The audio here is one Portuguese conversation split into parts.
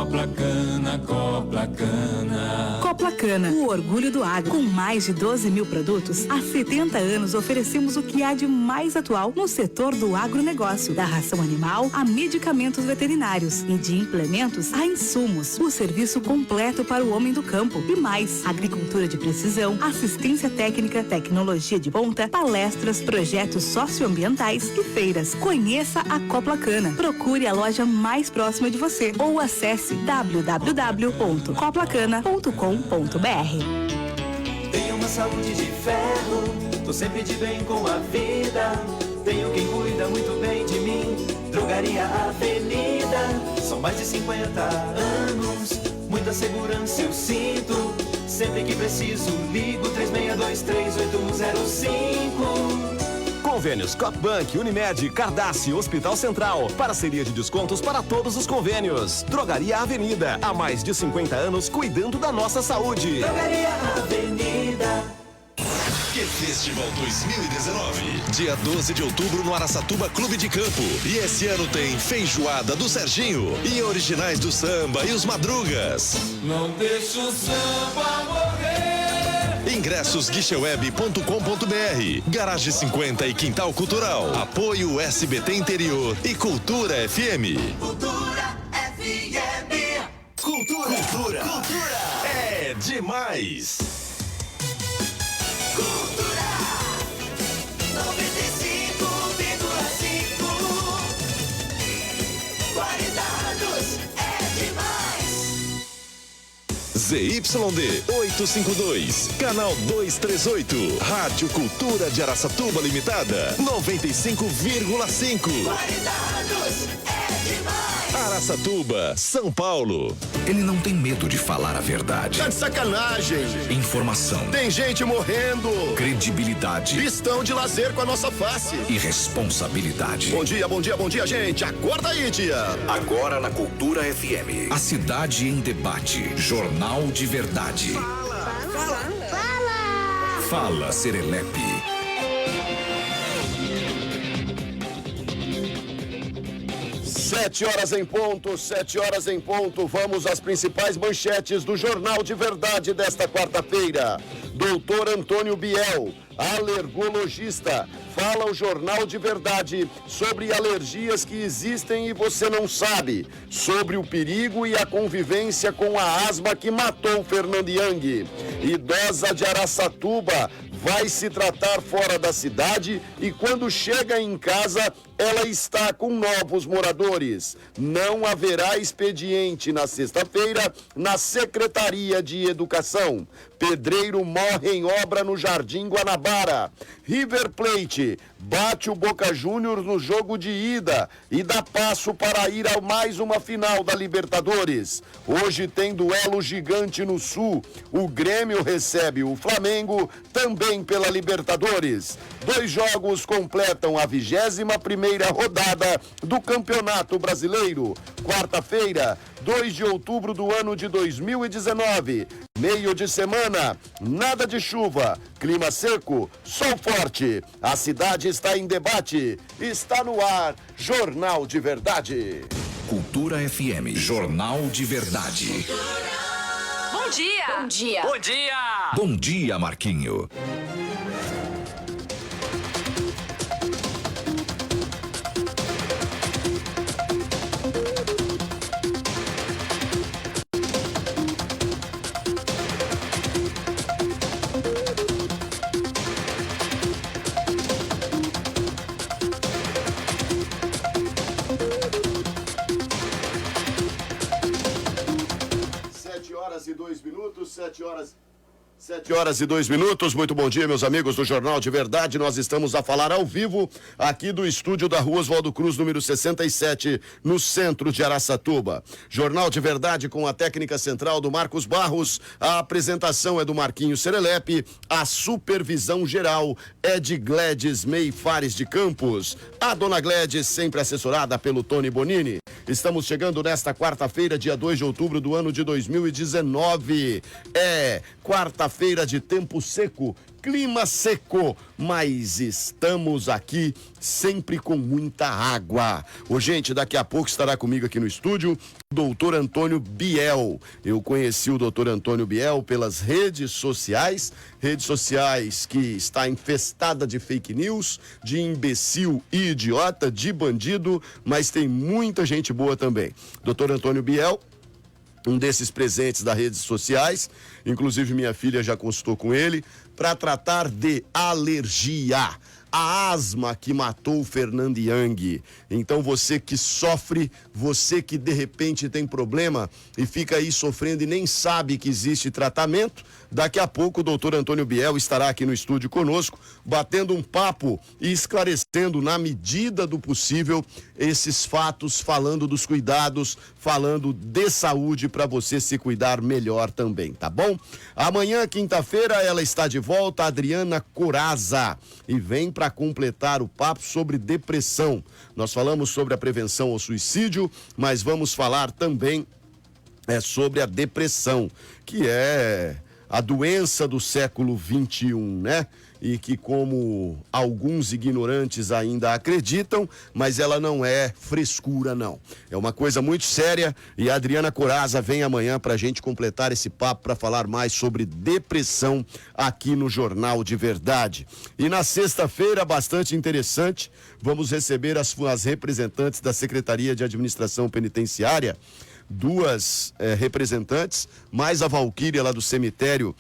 Copla Cana, Copla Cana. Copla Cana, o orgulho do agro. Com mais de 12 mil produtos, há 70 anos oferecemos o que há de mais atual no setor do agronegócio. Da ração animal a medicamentos veterinários e de implementos a insumos. O serviço completo para o homem do campo. E mais, agricultura de precisão, assistência técnica, tecnologia de ponta, palestras, projetos socioambientais e feiras. Conheça a Copla Cana. Procure a loja mais próxima de você ou acesse www.coplacana.com.br. Tenho uma saúde de ferro, tô sempre de bem com a vida. Tenho quem cuida muito bem de mim, Drogaria Avenida. São mais de 50 anos, muita segurança eu sinto. Sempre que preciso, ligo 36238105. Convênios Copbank, Unimed, Cardácio, Hospital Central. Parceria de descontos para todos os convênios. Drogaria Avenida, há mais de 50 anos cuidando da nossa saúde. Drogaria Avenida. Que Festival 2019. Dia 12 de outubro no Araçatuba Clube de Campo. E esse ano tem Feijoada do Serginho e originais do samba e os Madrugas. Não deixa o samba morrer. Ingressos guicheweb.com.br. Garagem 50 e Quintal Cultural. Apoio SBT Interior e Cultura FM. Cultura FM. Cultura é demais. Cultura 95,5. 40 anos é demais. ZYD 852, canal 238, Rádio Cultura de Araçatuba Limitada, 95,5. 40 anos é demais. Araçatuba, São Paulo. Ele não tem medo de falar a verdade. Tá de sacanagem. Informação. Tem gente morrendo. Credibilidade. Pistão de lazer com a nossa face. E responsabilidade. Bom dia, bom dia, bom dia, gente. Acorda aí, tia. Agora na Cultura FM. A cidade em debate. Jornal de verdade. Fala, Serelepe. 7 horas em ponto, 7 horas em ponto. Vamos às principais manchetes do Jornal de Verdade desta quarta-feira. Doutor Antônio Biel, alergologista, fala o Jornal de Verdade sobre alergias que existem e você não sabe, sobre o perigo e a convivência com a asma que matou Fernando Yang. Idosa de Araçatuba vai se tratar fora da cidade e quando chega em casa, ela está com novos moradores. Não haverá expediente na sexta-feira na Secretaria de Educação. Pedreiro morre em obra no Jardim Guanabara. River Plate bate o Boca Juniors no jogo de ida e dá passo para ir a mais uma final da Libertadores. Hoje tem duelo gigante no Sul. O Grêmio recebe o Flamengo também pela Libertadores. 2 jogos completam a 21ª rodada do Campeonato Brasileiro. Quarta-feira, 2 de outubro do ano de 2019. Meio de semana, nada de chuva, clima seco, sol forte. A cidade está em debate. Está no ar, Jornal de Verdade. Cultura FM, Jornal de Verdade. Bom dia! Bom dia! Bom dia! Bom dia, Marquinho. Sete horas e 2 minutos, muito bom dia, meus amigos do Jornal de Verdade. Nós estamos a falar ao vivo aqui do estúdio da Rua Oswaldo Cruz, número 67, no centro de Araçatuba. Jornal de Verdade com a técnica central do Marcos Barros, a apresentação é do Marquinho Serelepe, a supervisão geral é de Gledes Mei Fares de Campos. A dona Gledes, sempre assessorada pelo Tony Bonini. Estamos chegando nesta quarta-feira, dia 2 de outubro do ano de 2019. É quarta-feira quarta-feira de tempo seco, clima seco, mas estamos aqui sempre com muita água. Ô, gente, daqui a pouco estará comigo aqui no estúdio o doutor Antônio Biel. Eu conheci o doutor Antônio Biel pelas redes sociais que está infestada de fake news, de imbecil e idiota, de bandido, mas tem muita gente boa também. Doutor Antônio Biel, um desses presentes das redes sociais, inclusive minha filha já consultou com ele, para tratar de alergia, a asma que matou o Fernando Young. Então você que sofre, você que de repente tem problema e fica aí sofrendo e nem sabe que existe tratamento, daqui a pouco o doutor Antônio Biel estará aqui no estúdio conosco, batendo um papo e esclarecendo na medida do possível esses fatos, falando dos cuidados, falando de saúde para você se cuidar melhor também, tá bom? Amanhã, quinta-feira, ela está de volta, a Adriana Coraza, e vem para completar o papo sobre depressão. Nós falamos sobre a prevenção ao suicídio, mas vamos falar também sobre a depressão, que é a doença do século 21, né? E que, como alguns ignorantes ainda acreditam, mas ela não é frescura, não. É uma coisa muito séria e a Adriana Coraza vem amanhã para a gente completar esse papo, para falar mais sobre depressão aqui no Jornal de Verdade. E na sexta-feira, bastante interessante, vamos receber as representantes da Secretaria de Administração Penitenciária, duas representantes, mais a Valquíria lá do cemitério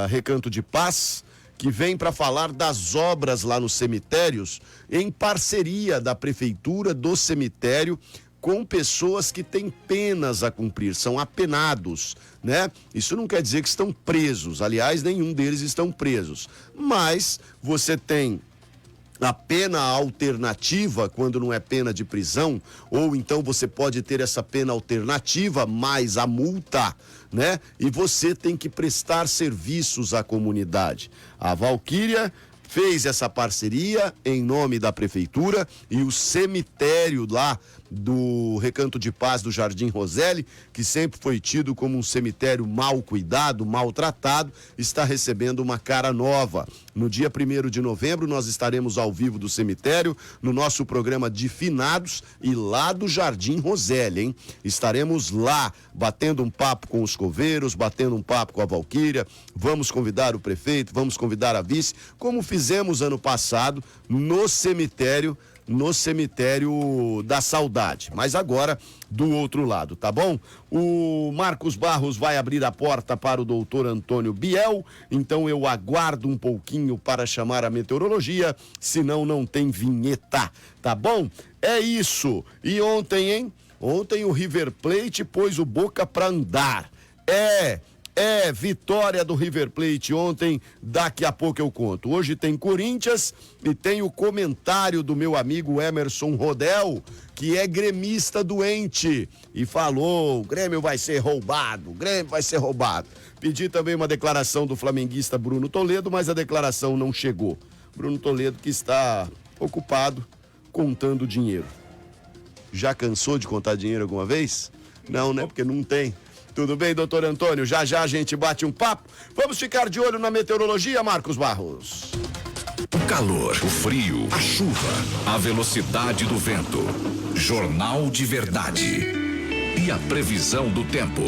Recanto de Paz, que vem para falar das obras lá nos cemitérios, em parceria da prefeitura do cemitério com pessoas que têm penas a cumprir, são apenados, né? Isso não quer dizer que estão presos, aliás, nenhum deles estão presos, mas você tem a pena alternativa, quando não é pena de prisão, ou então você pode ter essa pena alternativa mais a multa, né? E você tem que prestar serviços à comunidade. A Valquíria fez essa parceria em nome da prefeitura e o cemitério lá do Recanto de Paz do Jardim Roselli, que sempre foi tido como um cemitério mal cuidado, maltratado, está recebendo uma cara nova. No dia 1º de novembro nós estaremos ao vivo do cemitério, no nosso programa de finados e lá do Jardim Roselli, hein? Estaremos lá, batendo um papo com os coveiros, batendo um papo com a Valquíria, vamos convidar o prefeito, vamos convidar a vice, como fizemos ano passado no cemitério da Saudade, mas agora do outro lado, tá bom? O Marcos Barros vai abrir a porta para o doutor Antônio Biel, então eu aguardo um pouquinho para chamar a meteorologia, senão não tem vinheta, tá bom? É isso. E ontem, hein? Ontem o River Plate pôs o Boca pra andar. Vitória do River Plate ontem, daqui a pouco eu conto. Hoje tem Corinthians e tem o comentário do meu amigo Emerson Rodel, que é gremista doente e falou, o Grêmio vai ser roubado, Pedi também uma declaração do flamenguista Bruno Toledo, mas a declaração não chegou. Bruno Toledo que está ocupado contando dinheiro. Já cansou de contar dinheiro alguma vez? Não, né? Porque não tem. Tudo bem, doutor Antônio? Já a gente bate um papo. Vamos ficar de olho na meteorologia, Marcos Barros. O calor, o frio, a chuva, a velocidade do vento. Jornal de Verdade. E a previsão do tempo.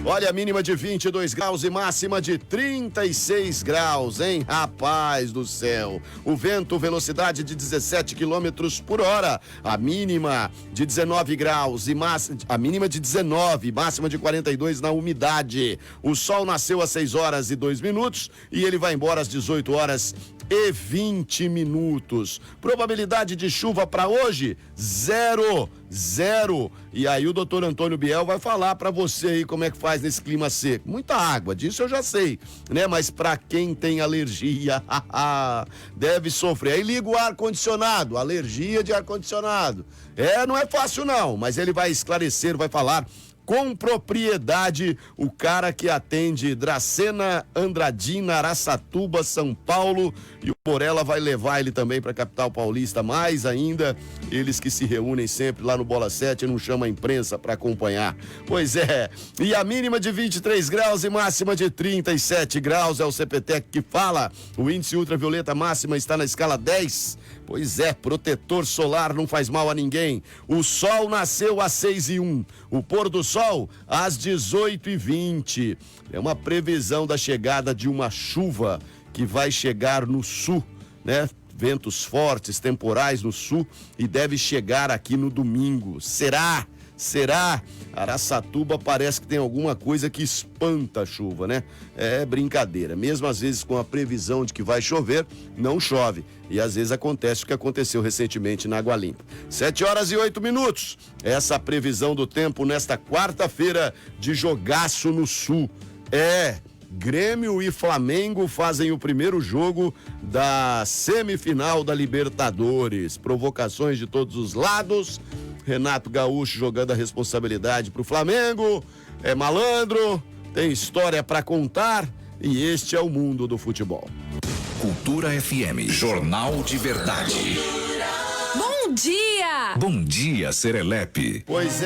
Olha, a mínima de 22 graus e máxima de 36 graus, hein? Rapaz do céu. O vento, velocidade de 17 quilômetros por hora. A mínima de 19 graus e a mínima de 19, máxima de 42 na umidade. O sol nasceu às 6 horas e 2 minutos e ele vai embora às 18 horas e 20 minutos. Probabilidade de chuva para hoje, 0. E aí o doutor Antônio Biel vai falar para você aí como é que faz nesse clima seco. Muita água, disso eu já sei, né? Mas para quem tem alergia, deve sofrer. Aí liga o ar-condicionado, alergia de ar-condicionado. Não é fácil não, mas ele vai esclarecer, vai falar com propriedade, o cara que atende Dracena, Andradina, Araçatuba, São Paulo, e o Porela vai levar ele também para a capital paulista, mais ainda, eles que se reúnem sempre lá no Bola 7 e não chamam a imprensa para acompanhar. Pois é, e a mínima de 23 graus e máxima de 37 graus, é o CPTEC que fala. O índice ultravioleta máxima está na escala 10. Pois é, protetor solar não faz mal a ninguém. O sol nasceu às 6h01, o pôr do sol às 18h20. É uma previsão da chegada de uma chuva que vai chegar no sul, né? Ventos fortes, temporais no sul e deve chegar aqui no domingo. Será? Araçatuba parece que tem alguma coisa que espanta a chuva, né? É brincadeira. Mesmo às vezes com a previsão de que vai chover, não chove. E às vezes acontece o que aconteceu recentemente na Água Limpa. 7h08. Essa previsão do tempo nesta quarta-feira de jogaço no sul. Grêmio e Flamengo fazem o primeiro jogo da semifinal da Libertadores. Provocações de todos os lados. Renato Gaúcho jogando a responsabilidade pro Flamengo. É malandro, tem história para contar e este é o mundo do futebol. Cultura FM, Jornal de Verdade. Bom dia! Bom dia, Serelepe. Pois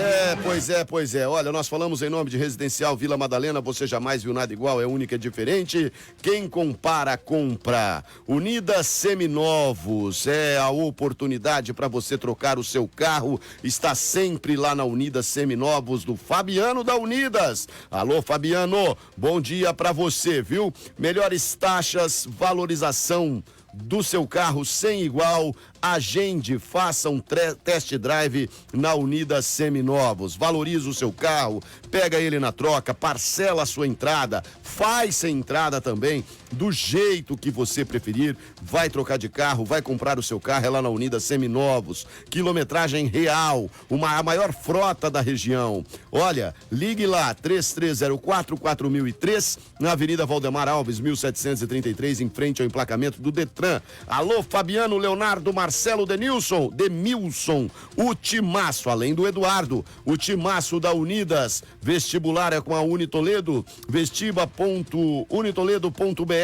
é. Olha, nós falamos em nome de Residencial Vila Madalena, você jamais viu nada igual, é única e diferente. Quem compara, compra. Unidas Seminovos, é a oportunidade para você trocar o seu carro. Está sempre lá na Unidas Seminovos do Fabiano da Unidas. Alô, Fabiano, bom dia para você, viu? Melhores taxas, valorização do seu carro sem igual. Agende, faça um test drive na Unidas Seminovos. Valoriza o seu carro, pega ele na troca, parcela a sua entrada, faz sem entrada também, do jeito que você preferir. Vai trocar de carro, vai comprar o seu carro, é lá na Unidas Seminovos. Quilometragem real, a maior frota da região. Olha, ligue lá, 3304-4003, na Avenida Valdemar Alves, 1733, em frente ao emplacamento do Detran. Alô, Fabiano, Leonardo, Marcelo, Demilson, o timaço, além do Eduardo, o timaço da Unidas. Vestibular é com a Unitoledo, vestiba.unitoledo.br.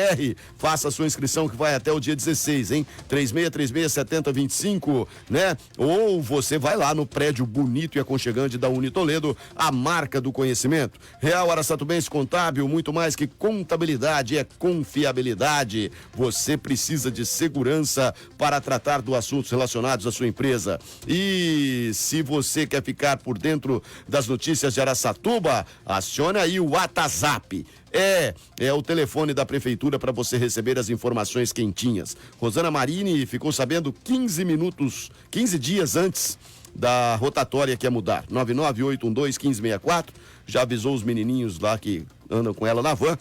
Faça a sua inscrição que vai até o dia 16, hein? 3636-7025, né? Ou você vai lá no prédio bonito e aconchegante da Unitoledo, a marca do conhecimento. Real Araçatubense Contábil, muito mais que contabilidade, é confiabilidade. Você precisa de segurança para tratar do assuntos relacionados à sua empresa. E se você quer ficar por dentro das notícias de Araçatuba, acione aí o WhatsApp. É o telefone da prefeitura para você receber as informações quentinhas. Rosana Marini ficou sabendo 15 dias antes da rotatória que ia mudar. 99812-1564. Já avisou os menininhos lá que andam com ela na van.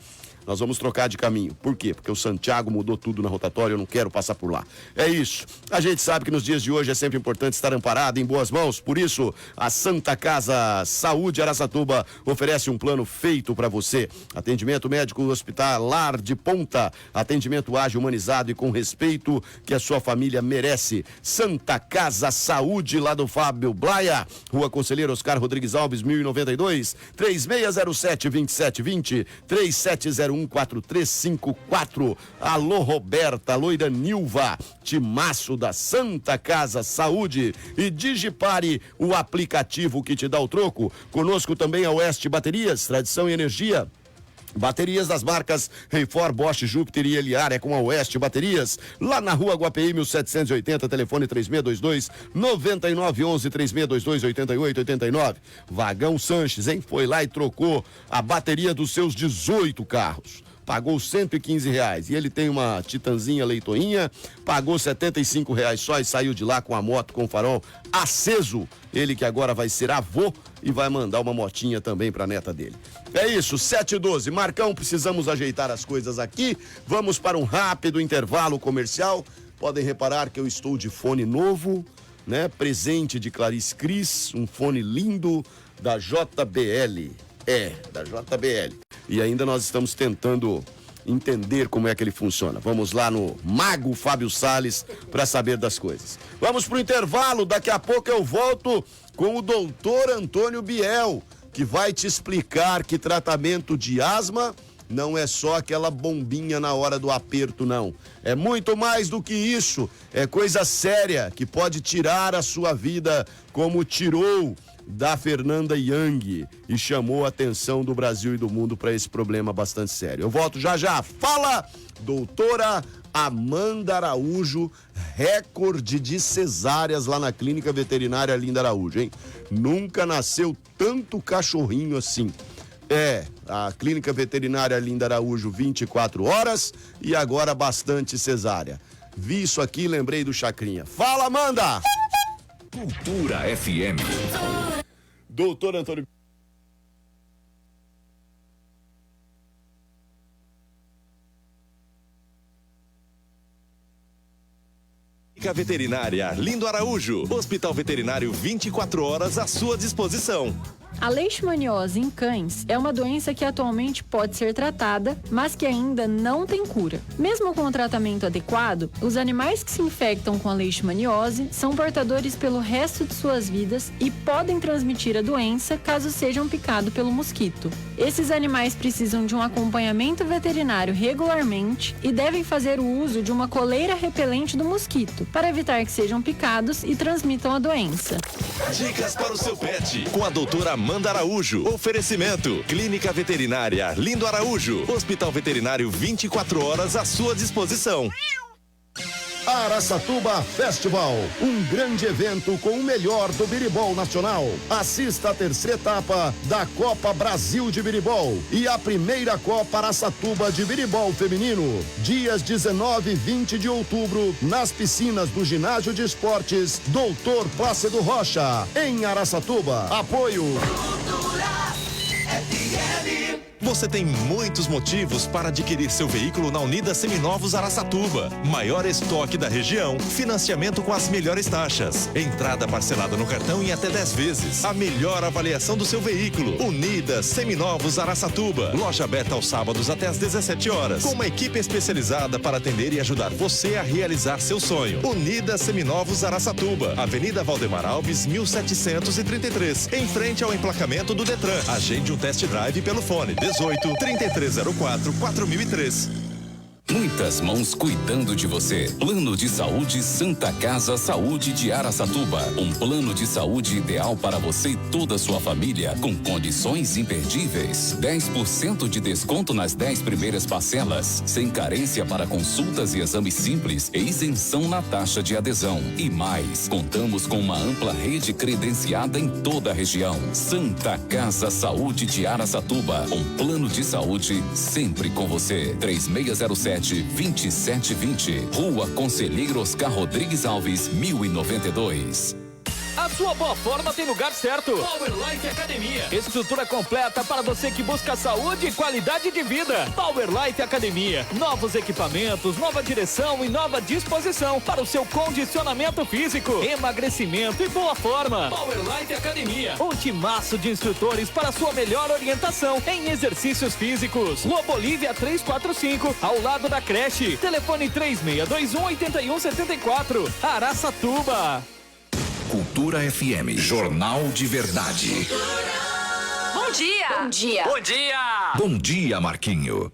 Nós vamos trocar de caminho. Por quê? Porque o Santiago mudou tudo na rotatória, eu não quero passar por lá. É isso. A gente sabe que nos dias de hoje é sempre importante estar amparado em boas mãos. Por isso, a Santa Casa Saúde Araçatuba oferece um plano feito para você. Atendimento médico hospitalar de ponta. Atendimento ágil, humanizado e com respeito que a sua família merece. Santa Casa Saúde, lá do Fábio Blaia. Rua Conselheiro Oscar Rodrigues Alves, 1092. 3607-2720. 3701-4354. Alô, Roberta, alô, Iranilva, timaço da Santa Casa Saúde. E Digipare, o aplicativo que te dá o troco. Conosco também a Oeste Baterias, tradição e energia. Baterias das marcas Reifor, Bosch, Júpiter e Eliar, é com a Oeste Baterias, lá na Rua Guapeí 1780, telefone 3622-9911, 3622-8889. Vagão Sanches, hein? Foi lá e trocou a bateria dos seus 18 carros. Pagou R$115 e ele tem uma Titanzinha Leitoinha, pagou R$75 só e saiu de lá com a moto com farol aceso. Ele que agora vai ser avô e vai mandar uma motinha também pra neta dele. É isso, 7h12. Marcão, precisamos ajeitar as coisas aqui. Vamos para um rápido intervalo comercial. Podem reparar que eu estou de fone novo, né? Presente de Clarice Cris, um fone lindo da JBL. Da JBL. E ainda nós estamos tentando entender como é que ele funciona. Vamos lá no Mago Fábio Salles para saber das coisas. Vamos pro intervalo, daqui a pouco eu volto com o doutor Antônio Biel, que vai te explicar que tratamento de asma não é só aquela bombinha na hora do aperto, não. É muito mais do que isso. É coisa séria que pode tirar a sua vida, como tirou da Fernanda Young e chamou a atenção do Brasil e do mundo para esse problema bastante sério. Eu volto já já. Fala, doutora Amanda Araújo, recorde de cesáreas lá na Clínica Veterinária Linda Araújo, hein? Nunca nasceu tanto cachorrinho assim. A Clínica Veterinária Linda Araújo, 24 horas e agora bastante cesárea. Vi isso aqui, lembrei do Chacrinha. Fala, Amanda! Cultura FM. Doutor Antônio... Clínica Veterinária Lindo Araújo. Hospital Veterinário 24 horas à sua disposição. A leishmaniose em cães é uma doença que atualmente pode ser tratada, mas que ainda não tem cura. Mesmo com o tratamento adequado, os animais que se infectam com a leishmaniose são portadores pelo resto de suas vidas e podem transmitir a doença caso sejam picados pelo mosquito. Esses animais precisam de um acompanhamento veterinário regularmente e devem fazer o uso de uma coleira repelente do mosquito para evitar que sejam picados e transmitam a doença. Dicas para o seu pet com a doutora Amanda Araújo. Oferecimento: Clínica Veterinária Lindo Araújo. Hospital Veterinário 24 horas à sua disposição. Araçatuba Festival, um grande evento com o melhor do biribol nacional. Assista a terceira etapa da Copa Brasil de Biribol e a primeira Copa Araçatuba de Biribol Feminino, dias 19 e 20 de outubro, nas piscinas do Ginásio de Esportes Doutor Plácido Rocha, em Araçatuba. Apoio Você tem muitos motivos para adquirir seu veículo na Unidas Seminovos Araçatuba. Maior estoque da região, financiamento com as melhores taxas, entrada parcelada no cartão em até 10 vezes, a melhor avaliação do seu veículo. Unidas Seminovos Araçatuba. Loja aberta aos sábados até às 17 horas, com uma equipe especializada para atender e ajudar você a realizar seu sonho. Unidas Seminovos Araçatuba, Avenida Valdemar Alves, 1733, em frente ao emplacamento do Detran. Agende um test drive pelo fone 18 3304 4003. Muitas mãos cuidando de você. Plano de Saúde Santa Casa Saúde de Araçatuba. Um plano de saúde ideal para você e toda a sua família, com condições imperdíveis. 10% de desconto nas 10 primeiras parcelas, sem carência para consultas e exames simples e isenção na taxa de adesão. E mais, contamos com uma ampla rede credenciada em toda a região. Santa Casa Saúde de Araçatuba. Um plano de saúde sempre com você. 3607-2720. Rua Conselheiro Oscar Rodrigues Alves, 1092. A sua boa forma tem lugar certo. Power Life Academia. Estrutura completa para você que busca saúde e qualidade de vida. Power Life Academia. Novos equipamentos, nova direção e nova disposição para o seu condicionamento físico, emagrecimento e boa forma. Power Life Academia. Um timaço de instrutores para sua melhor orientação em exercícios físicos. Rua Bolívia 345, ao lado da creche. Telefone 3621-8174. Araçatuba. Cultura FM, Jornal de Verdade. Bom dia! Bom dia! Bom dia! Bom dia, Marquinho.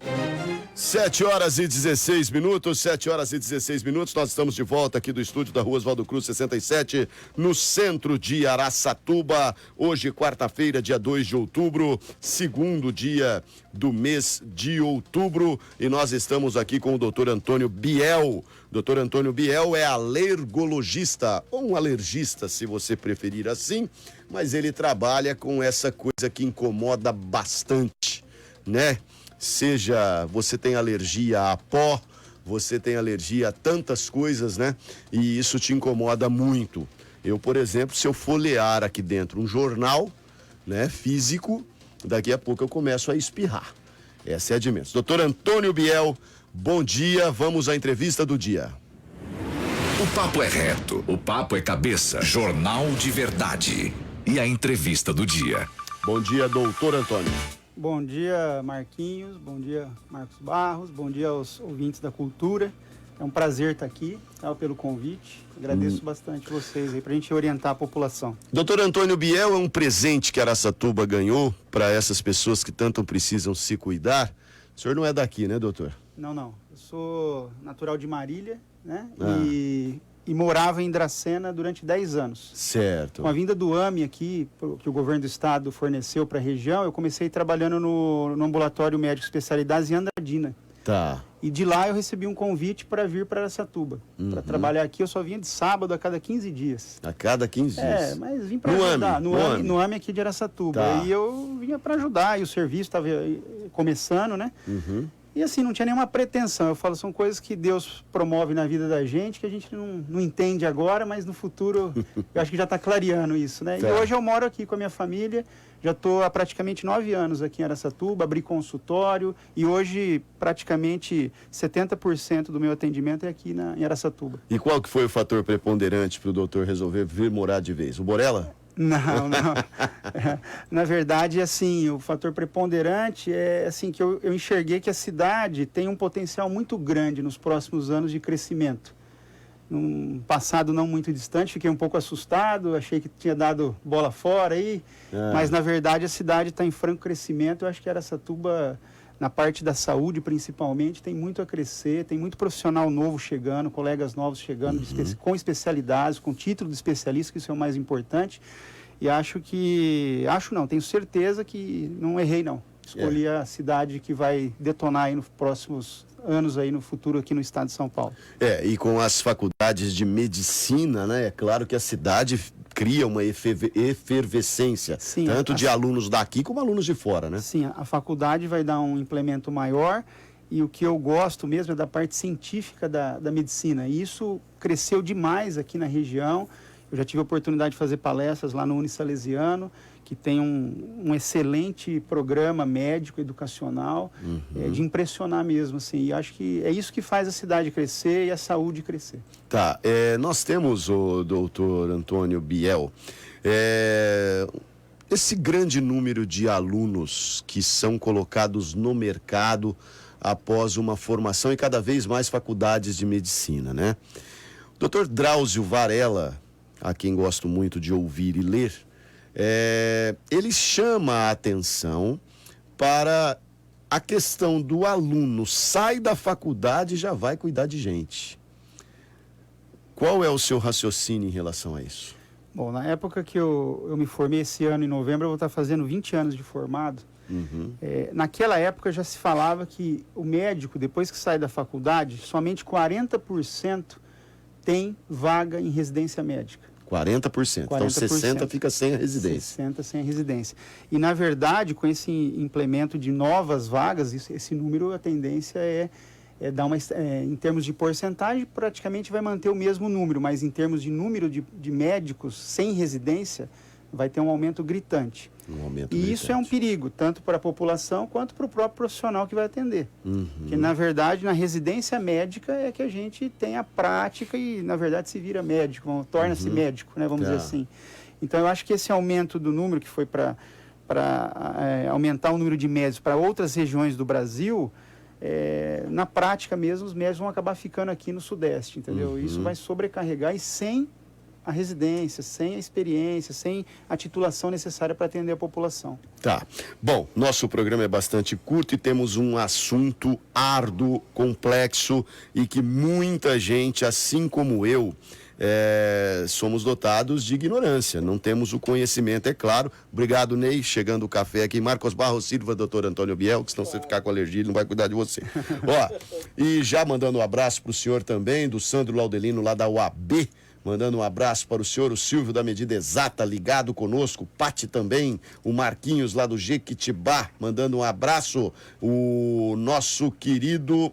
7 horas e 16 minutos, 7 horas e 16 minutos, nós estamos de volta aqui do estúdio da Rua Oswaldo Cruz 67, no centro de Araçatuba. Hoje, quarta-feira, dia 2 de outubro, segundo dia do mês de outubro, e nós estamos aqui com o doutor Antônio Biel. Doutor Antônio Biel é alergologista, ou um alergista, se você preferir assim, mas ele trabalha com essa coisa que incomoda bastante, né? Seja você tem alergia a pó, você tem alergia a tantas coisas, né? E isso te incomoda muito. Eu, por exemplo, se eu folhear aqui dentro um jornal, né, físico, daqui a pouco eu começo a espirrar. Essa é a de menos. Doutor Antônio Biel, bom dia, vamos à entrevista do dia. O papo é reto, o papo é cabeça. Jornal de Verdade. E a entrevista do dia. Bom dia, doutor Antônio. Bom dia, Marquinhos. Bom dia, Marcos Barros. Bom dia aos ouvintes da Cultura. É um prazer estar aqui, pelo convite. Agradeço bastante vocês aí, para a gente orientar a população. Doutor Antônio Biel, é um presente que Araçatuba ganhou para essas pessoas que tanto precisam se cuidar, O senhor não é daqui, né, doutor? Não. Eu sou natural de Marília, né? E morava em Dracena durante 10 anos. Certo. Com a vinda do AME aqui, que o governo do estado forneceu para a região, eu comecei trabalhando no ambulatório médico especialidades em Andradina. Tá. E de lá eu recebi um convite para vir para Araçatuba. Para trabalhar aqui, eu só vinha de sábado a cada 15 dias. A cada 15 dias? Mas vim para ajudar. No AME aqui de Araçatuba. Tá. E eu vinha para ajudar, e o serviço estava começando, né? E assim, não tinha nenhuma pretensão. Eu falo, são coisas que Deus promove na vida da gente, que a gente não entende agora, mas no futuro eu acho que já está clareando isso, né? Tá. E hoje eu moro aqui com a minha família, já estou há praticamente 9 anos aqui em Araçatuba, abri consultório e hoje praticamente 70% do meu atendimento é aqui em Araçatuba. E qual que foi o fator preponderante para o doutor resolver vir morar de vez? O Borella? Não. Na verdade, assim, o fator preponderante é assim, que eu enxerguei que a cidade tem um potencial muito grande nos próximos anos de crescimento. Num passado não muito distante, fiquei um pouco assustado, achei que tinha dado bola fora aí, mas na verdade a cidade está em franco crescimento. Eu acho que Araçatuba, na parte da saúde principalmente, tem muito a crescer, tem muito profissional novo chegando, colegas novos chegando com especialidades, com título de especialista, que isso é o mais importante. E tenho certeza que não errei não. Escolhi a cidade que vai detonar aí nos próximos anos aí no futuro aqui no estado de São Paulo. E com as faculdades de medicina, né? É claro que a cidade cria uma efervescência, tanto de alunos daqui como alunos de fora, né? Sim, a faculdade vai dar um implemento maior e o que eu gosto mesmo é da parte científica da medicina. E isso cresceu demais aqui na região. Eu já tive a oportunidade de fazer palestras lá no Unisalesiano, que tem um excelente programa médico, educacional, de impressionar mesmo, assim. E acho que é isso que faz a cidade crescer e a saúde crescer. Tá, nós temos o doutor Antônio Biel, esse grande número de alunos que são colocados no mercado após uma formação e cada vez mais faculdades de medicina, né? O doutor Drauzio Varela, a quem gosto muito de ouvir e ler, ele chama a atenção para a questão do aluno sai da faculdade e já vai cuidar de gente. Qual é o seu raciocínio em relação a isso? Bom, na época que eu me formei esse ano, em novembro, eu vou estar fazendo 20 anos de formado. Naquela época já se falava que o médico, depois que sai da faculdade, somente 40% tem vaga em residência médica. 40%. Então 60% fica sem a residência. 60% sem a residência. E, na verdade, com esse implemento de novas vagas, esse número, a tendência é dar em termos de porcentagem, praticamente vai manter o mesmo número, mas em termos de número de médicos sem residência, vai ter um aumento gritante. Isso é um perigo, tanto para a população quanto para o próprio profissional que vai atender. Porque, na verdade, na residência médica é que a gente tem a prática e, na verdade, se vira médico, torna-se médico, né, vamos dizer assim. Então, eu acho que esse aumento do número, que foi para aumentar o número de médicos para outras regiões do Brasil, na prática mesmo, os médicos vão acabar ficando aqui no Sudeste, entendeu? Isso vai sobrecarregar e sem a residência, sem a experiência, sem a titulação necessária para atender a população. Tá. Bom, nosso programa é bastante curto e temos um assunto árduo, complexo e que muita gente, assim como eu, somos dotados de ignorância, não temos o conhecimento, é claro. Obrigado, Ney. Chegando o café aqui. Marcos Barros Silva, doutor Antônio Biel, que senão você ficar com alergia, ele não vai cuidar de você. E já mandando um abraço para o senhor também, do Sandro Laudelino, lá da UAB. Mandando um abraço para o senhor, o Silvio da Medida Exata, ligado conosco, Pati também, o Marquinhos lá do Jequitibá, mandando um abraço, o nosso querido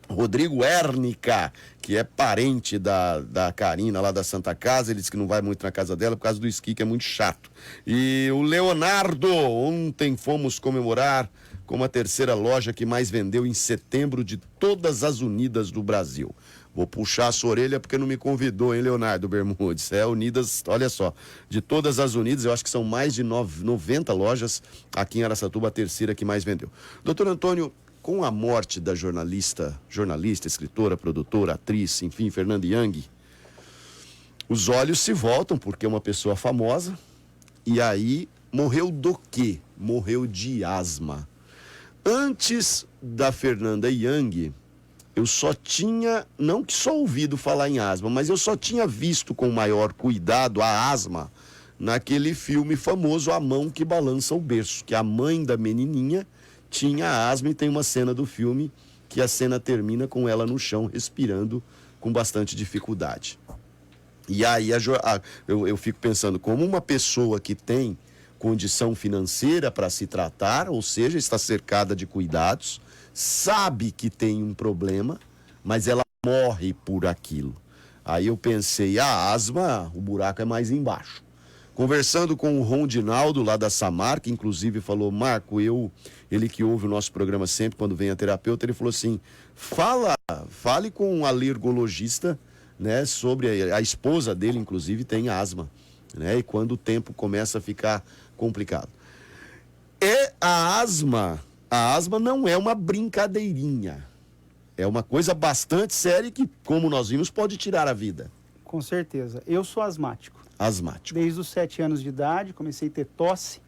Rodrigo Érnica, que é parente da Karina lá da Santa Casa, ele disse que não vai muito na casa dela por causa do esqui, que é muito chato. E o Leonardo, ontem fomos comemorar como a terceira loja que mais vendeu em setembro de todas as Unidas do Brasil. Vou puxar a sua orelha porque não me convidou, hein, Leonardo Bermudes? Unidas, olha só, de todas as Unidas, eu acho que são mais de 90 lojas aqui em Araçatuba, a terceira que mais vendeu. Doutor Antônio, com a morte da jornalista, escritora, produtora, atriz, enfim, Fernanda Young, os olhos se voltam porque é uma pessoa famosa e aí morreu do quê? Morreu de asma. Antes da Fernanda Young, eu só tinha, não que só ouvido falar em asma, mas eu só tinha visto com maior cuidado a asma naquele filme famoso A Mão que Balança o Berço, que a mãe da menininha tinha asma e tem uma cena do filme que a cena termina com ela no chão respirando com bastante dificuldade. E aí eu fico pensando, como uma pessoa que tem condição financeira para se tratar, ou seja, está cercada de cuidados, sabe que tem um problema, mas ela morre por aquilo. Aí eu pensei, a asma, o buraco é mais embaixo. Conversando com o Rondinaldo, lá da Samar, que inclusive falou, Marco, ele que ouve o nosso programa sempre, quando vem a terapeuta, ele falou assim, fale com um alergologista, né, sobre a esposa dele, inclusive, tem asma, né, e quando o tempo começa a ficar complicado. A asma não é uma brincadeirinha, é uma coisa bastante séria que, como nós vimos, pode tirar a vida. Com certeza. Eu sou asmático. Asmático. Desde os 7 anos de idade, comecei a ter tosse,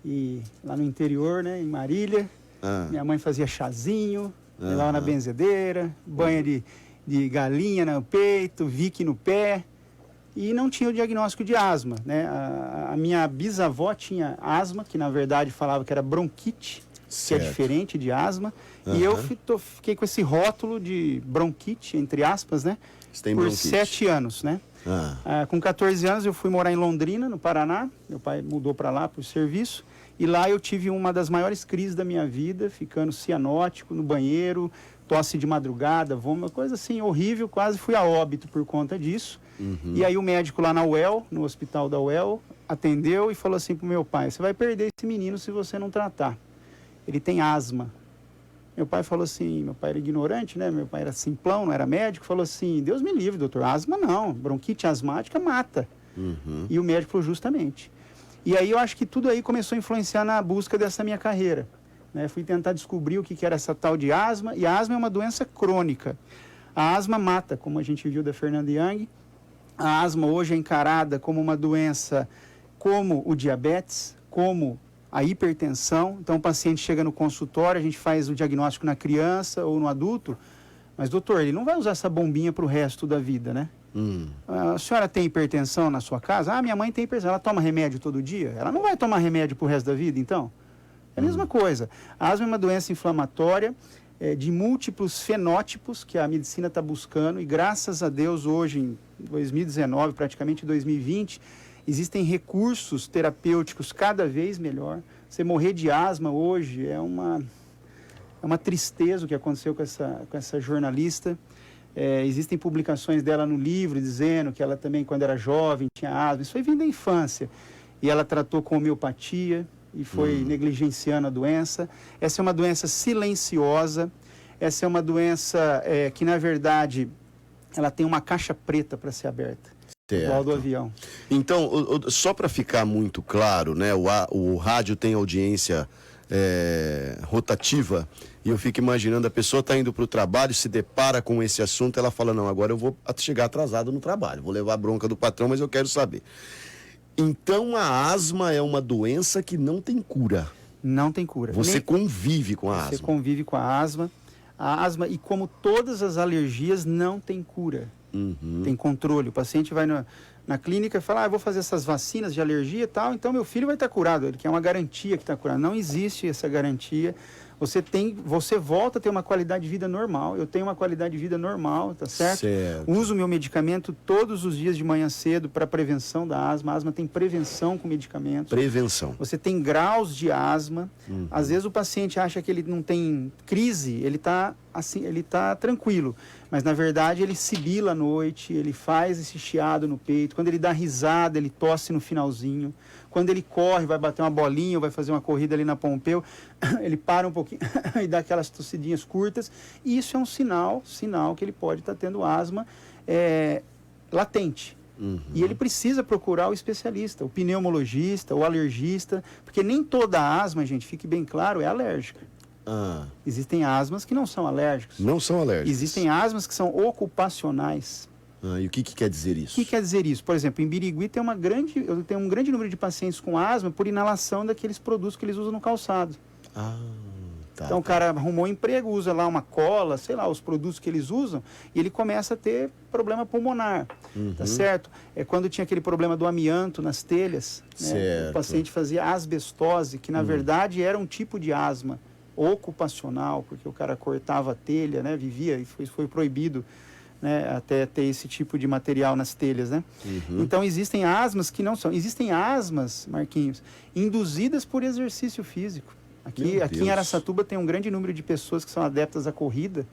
e lá no interior, né, em Marília, minha mãe fazia chazinho, levava na benzedeira, banho de galinha no peito, Vick no pé, e não tinha o diagnóstico de asma, né? A minha bisavó tinha asma, que na verdade falava que era bronquite, certo, que é diferente de asma, e eu fiquei com esse rótulo de bronquite, entre aspas, né? Por 7 anos, né? Com 14 anos eu fui morar em Londrina, no Paraná, meu pai mudou para lá por serviço, e lá eu tive uma das maiores crises da minha vida, ficando cianótico no banheiro, tosse de madrugada, vômito, uma coisa assim horrível, quase fui a óbito por conta disso. E aí o médico lá na UEL, no hospital da UEL, atendeu e falou assim pro meu pai, você vai perder esse menino se você não tratar, ele tem asma. Meu pai falou assim, meu pai era ignorante, né? Meu pai era simplão, não era médico, falou assim, Deus me livre, doutor, asma não, bronquite asmática mata. E o médico falou justamente. E aí eu acho que tudo aí começou a influenciar na busca dessa minha carreira, né? Fui tentar descobrir o que era essa tal de asma, e a asma é uma doença crônica. A asma mata, como a gente viu da Fernanda Young. A asma hoje é encarada como uma doença como o diabetes, como a hipertensão. Então o paciente chega no consultório, a gente faz o diagnóstico na criança ou no adulto, mas doutor, ele não vai usar essa bombinha para o resto da vida, né? A senhora tem hipertensão na sua casa? Ah, minha mãe tem hipertensão, ela toma remédio todo dia? Ela não vai tomar remédio para o resto da vida, então? É a mesma coisa. A asma é uma doença inflamatória de múltiplos fenótipos que a medicina está buscando, e graças a Deus hoje, em 2019, praticamente 2020, existem recursos terapêuticos cada vez melhor. Você morrer de asma hoje é uma tristeza o que aconteceu com essa jornalista. Existem publicações dela no livro dizendo que ela também, quando era jovem, tinha asma. Isso foi vindo da infância. E ela tratou com homeopatia e foi negligenciando a doença. Essa é uma doença silenciosa. Essa é uma doença que, na verdade, ela tem uma caixa preta para ser aberta. Certo. Igual do avião. Então, só para ficar muito claro, né, o rádio tem audiência rotativa, e eu fico imaginando, a pessoa está indo para o trabalho, se depara com esse assunto, ela fala, não, agora eu vou chegar atrasado no trabalho, vou levar a bronca do patrão, mas eu quero saber. Então a asma é uma doença que não tem cura. Não tem cura. Você convive com a asma. Você convive com a asma. A asma, e como todas as alergias, não tem cura. Tem controle. O paciente vai na clínica e fala, eu vou fazer essas vacinas de alergia e tal, então meu filho vai estar curado. Ele quer uma garantia que está curado. Não existe essa garantia. Você volta a ter uma qualidade de vida normal. Eu tenho uma qualidade de vida normal, tá certo? Uso meu medicamento todos os dias de manhã cedo para prevenção da asma. A asma tem prevenção com medicamentos. Prevenção. Você tem graus de asma. Às vezes o paciente acha que ele não tem crise, ele está assim, ele está tranquilo. Mas na verdade ele sibila à noite, ele faz esse chiado no peito. Quando ele dá risada, ele tosse no finalzinho. Quando ele corre, vai bater uma bolinha, ou vai fazer uma corrida ali na Pompeu, ele para um pouquinho e dá aquelas tossidinhas curtas. E isso é um sinal que ele pode estar tendo asma latente. E ele precisa procurar o especialista, o pneumologista, o alergista, porque nem toda asma, gente, fique bem claro, é alérgica. Existem asmas que não são alérgicos. Não são alérgicos. Existem asmas que são ocupacionais. E o que quer dizer isso? O que quer dizer isso? Por exemplo, em Birigui tem um grande número de pacientes com asma por inalação daqueles produtos que eles usam no calçado. Então o cara arrumou um emprego, usa lá uma cola, sei lá, os produtos que eles usam, e ele começa a ter problema pulmonar, tá certo? É quando tinha aquele problema do amianto nas telhas, né? O paciente fazia asbestose, que na verdade era um tipo de asma ocupacional, porque o cara cortava a telha, né? Vivia, e foi proibido, né? Até ter esse tipo de material nas telhas, né? Então existem asmas que não são. Existem asmas, Marquinhos, induzidas por exercício físico. Aqui em Araçatuba tem um grande número de pessoas que são adeptas à corrida,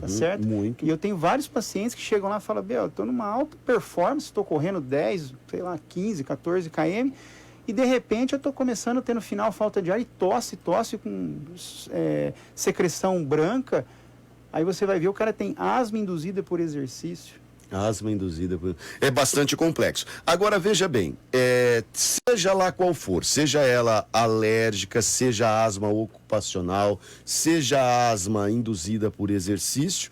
tá certo? Muito. E eu tenho vários pacientes que chegam lá e falam, eu estou numa alta performance, estou correndo 10, sei lá, 15, 14 km, e de repente eu estou começando a ter no final falta de ar e tosse com secreção branca. Aí você vai ver, o cara tem asma induzida por exercício. Asma induzida por... É bastante complexo. Agora, veja bem, seja lá qual for, seja ela alérgica, seja asma ocupacional, seja asma induzida por exercício,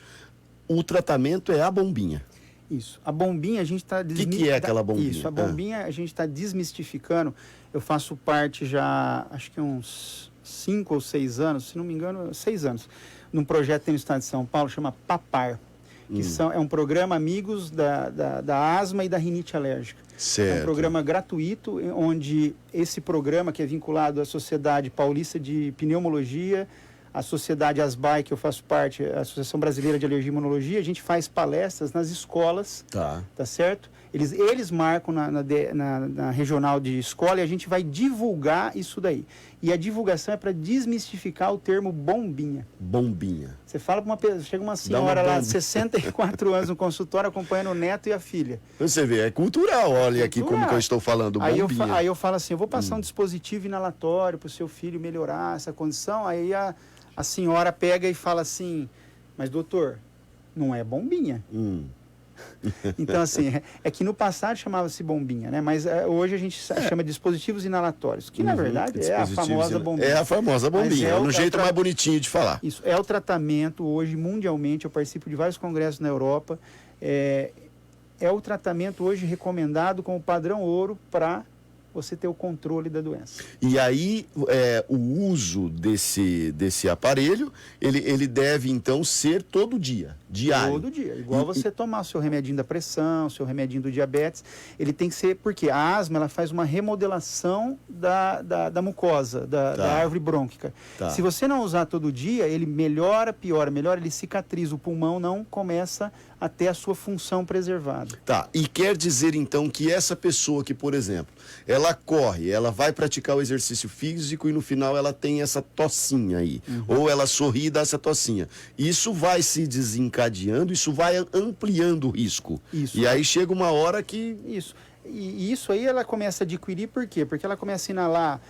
o tratamento é a bombinha. Isso. A bombinha a gente está... O que é aquela bombinha? Isso, a bombinha a gente está desmistificando. Eu faço parte já, acho que uns 5 ou 6 anos, se não me engano, 6 anos, num projeto que tem no estado de São Paulo, chama PAPAR. Que é um programa Amigos da Asma e da Rinite Alérgica. Certo. É um programa gratuito, onde esse programa, que é vinculado à Sociedade Paulista de Pneumologia, à Sociedade ASBAI, que eu faço parte, a Associação Brasileira de Alergia e Imunologia, a gente faz palestras nas escolas, tá certo? Eles marcam na regional de escola e a gente vai divulgar isso daí. E a divulgação é para desmistificar o termo bombinha. Bombinha. Você fala para uma pessoa, chega uma senhora lá de 64 anos no consultório acompanhando o neto e a filha. Você vê, é cultural, olha aqui como que eu estou falando, bombinha. Aí eu falo assim, eu vou passar um dispositivo inalatório para o seu filho melhorar essa condição. Aí a senhora pega e fala assim, mas doutor, não é bombinha. Então, assim, é que no passado chamava-se bombinha, né? Mas hoje a gente chama de dispositivos inalatórios, que na verdade é a famosa bombinha. É a famosa bombinha, no jeito mais bonitinho de falar. Isso, é o tratamento hoje mundialmente, eu participo de vários congressos na Europa, é o tratamento hoje recomendado como padrão ouro para você ter o controle da doença. E aí, o uso desse aparelho, ele deve, então, ser todo dia, diário. Todo dia, igual você tomar o seu remedinho da pressão, o seu remedinho do diabetes, ele tem que ser, porque a asma, ela faz uma remodelação da mucosa, da árvore brônquica. Se você não usar todo dia, ele melhora, piora, ele cicatriza, o pulmão não começa a ter a sua função preservada. E quer dizer, então, que essa pessoa que, por exemplo, ela corre, ela vai praticar o exercício físico e no final ela tem essa tossinha aí. Ou ela sorri e dá essa tossinha. Isso vai se desencadeando, isso vai ampliando o risco. E aí chega uma hora que... Isso. E isso aí ela começa a adquirir, por quê? Porque ela começa a inalar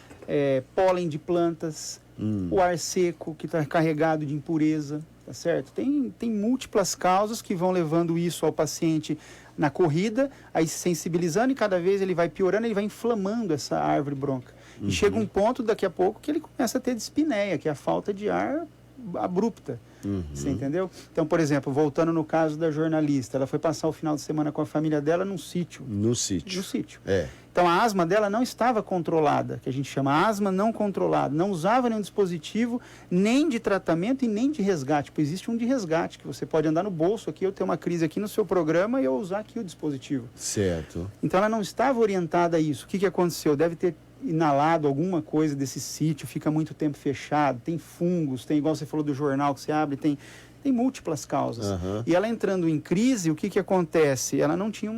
pólen de plantas, o ar seco que está carregado de impureza, tá certo? Tem múltiplas causas que vão levando isso ao paciente na corrida, aí se sensibilizando, e cada vez ele vai piorando, ele vai inflamando essa árvore brônquica. E chega um ponto, daqui a pouco, que ele começa a ter dispneia, que é a falta de ar abrupta. Você entendeu? Então, por exemplo, voltando no caso da jornalista, ela foi passar o final de semana com a família dela num sítio. No sítio. Então, a asma dela não estava controlada, que a gente chama asma não controlada. Não usava nenhum dispositivo, nem de tratamento e nem de resgate. Pois existe um de resgate, que você pode andar no bolso aqui, eu tenho uma crise aqui no seu programa e eu usar aqui o dispositivo. Certo. Então, ela não estava orientada a isso. O que aconteceu? Deve ter inalado alguma coisa desse sítio, fica muito tempo fechado, tem fungos, tem, igual você falou do jornal que você abre, tem múltiplas causas. E ela entrando em crise, o que acontece? Ela não tinha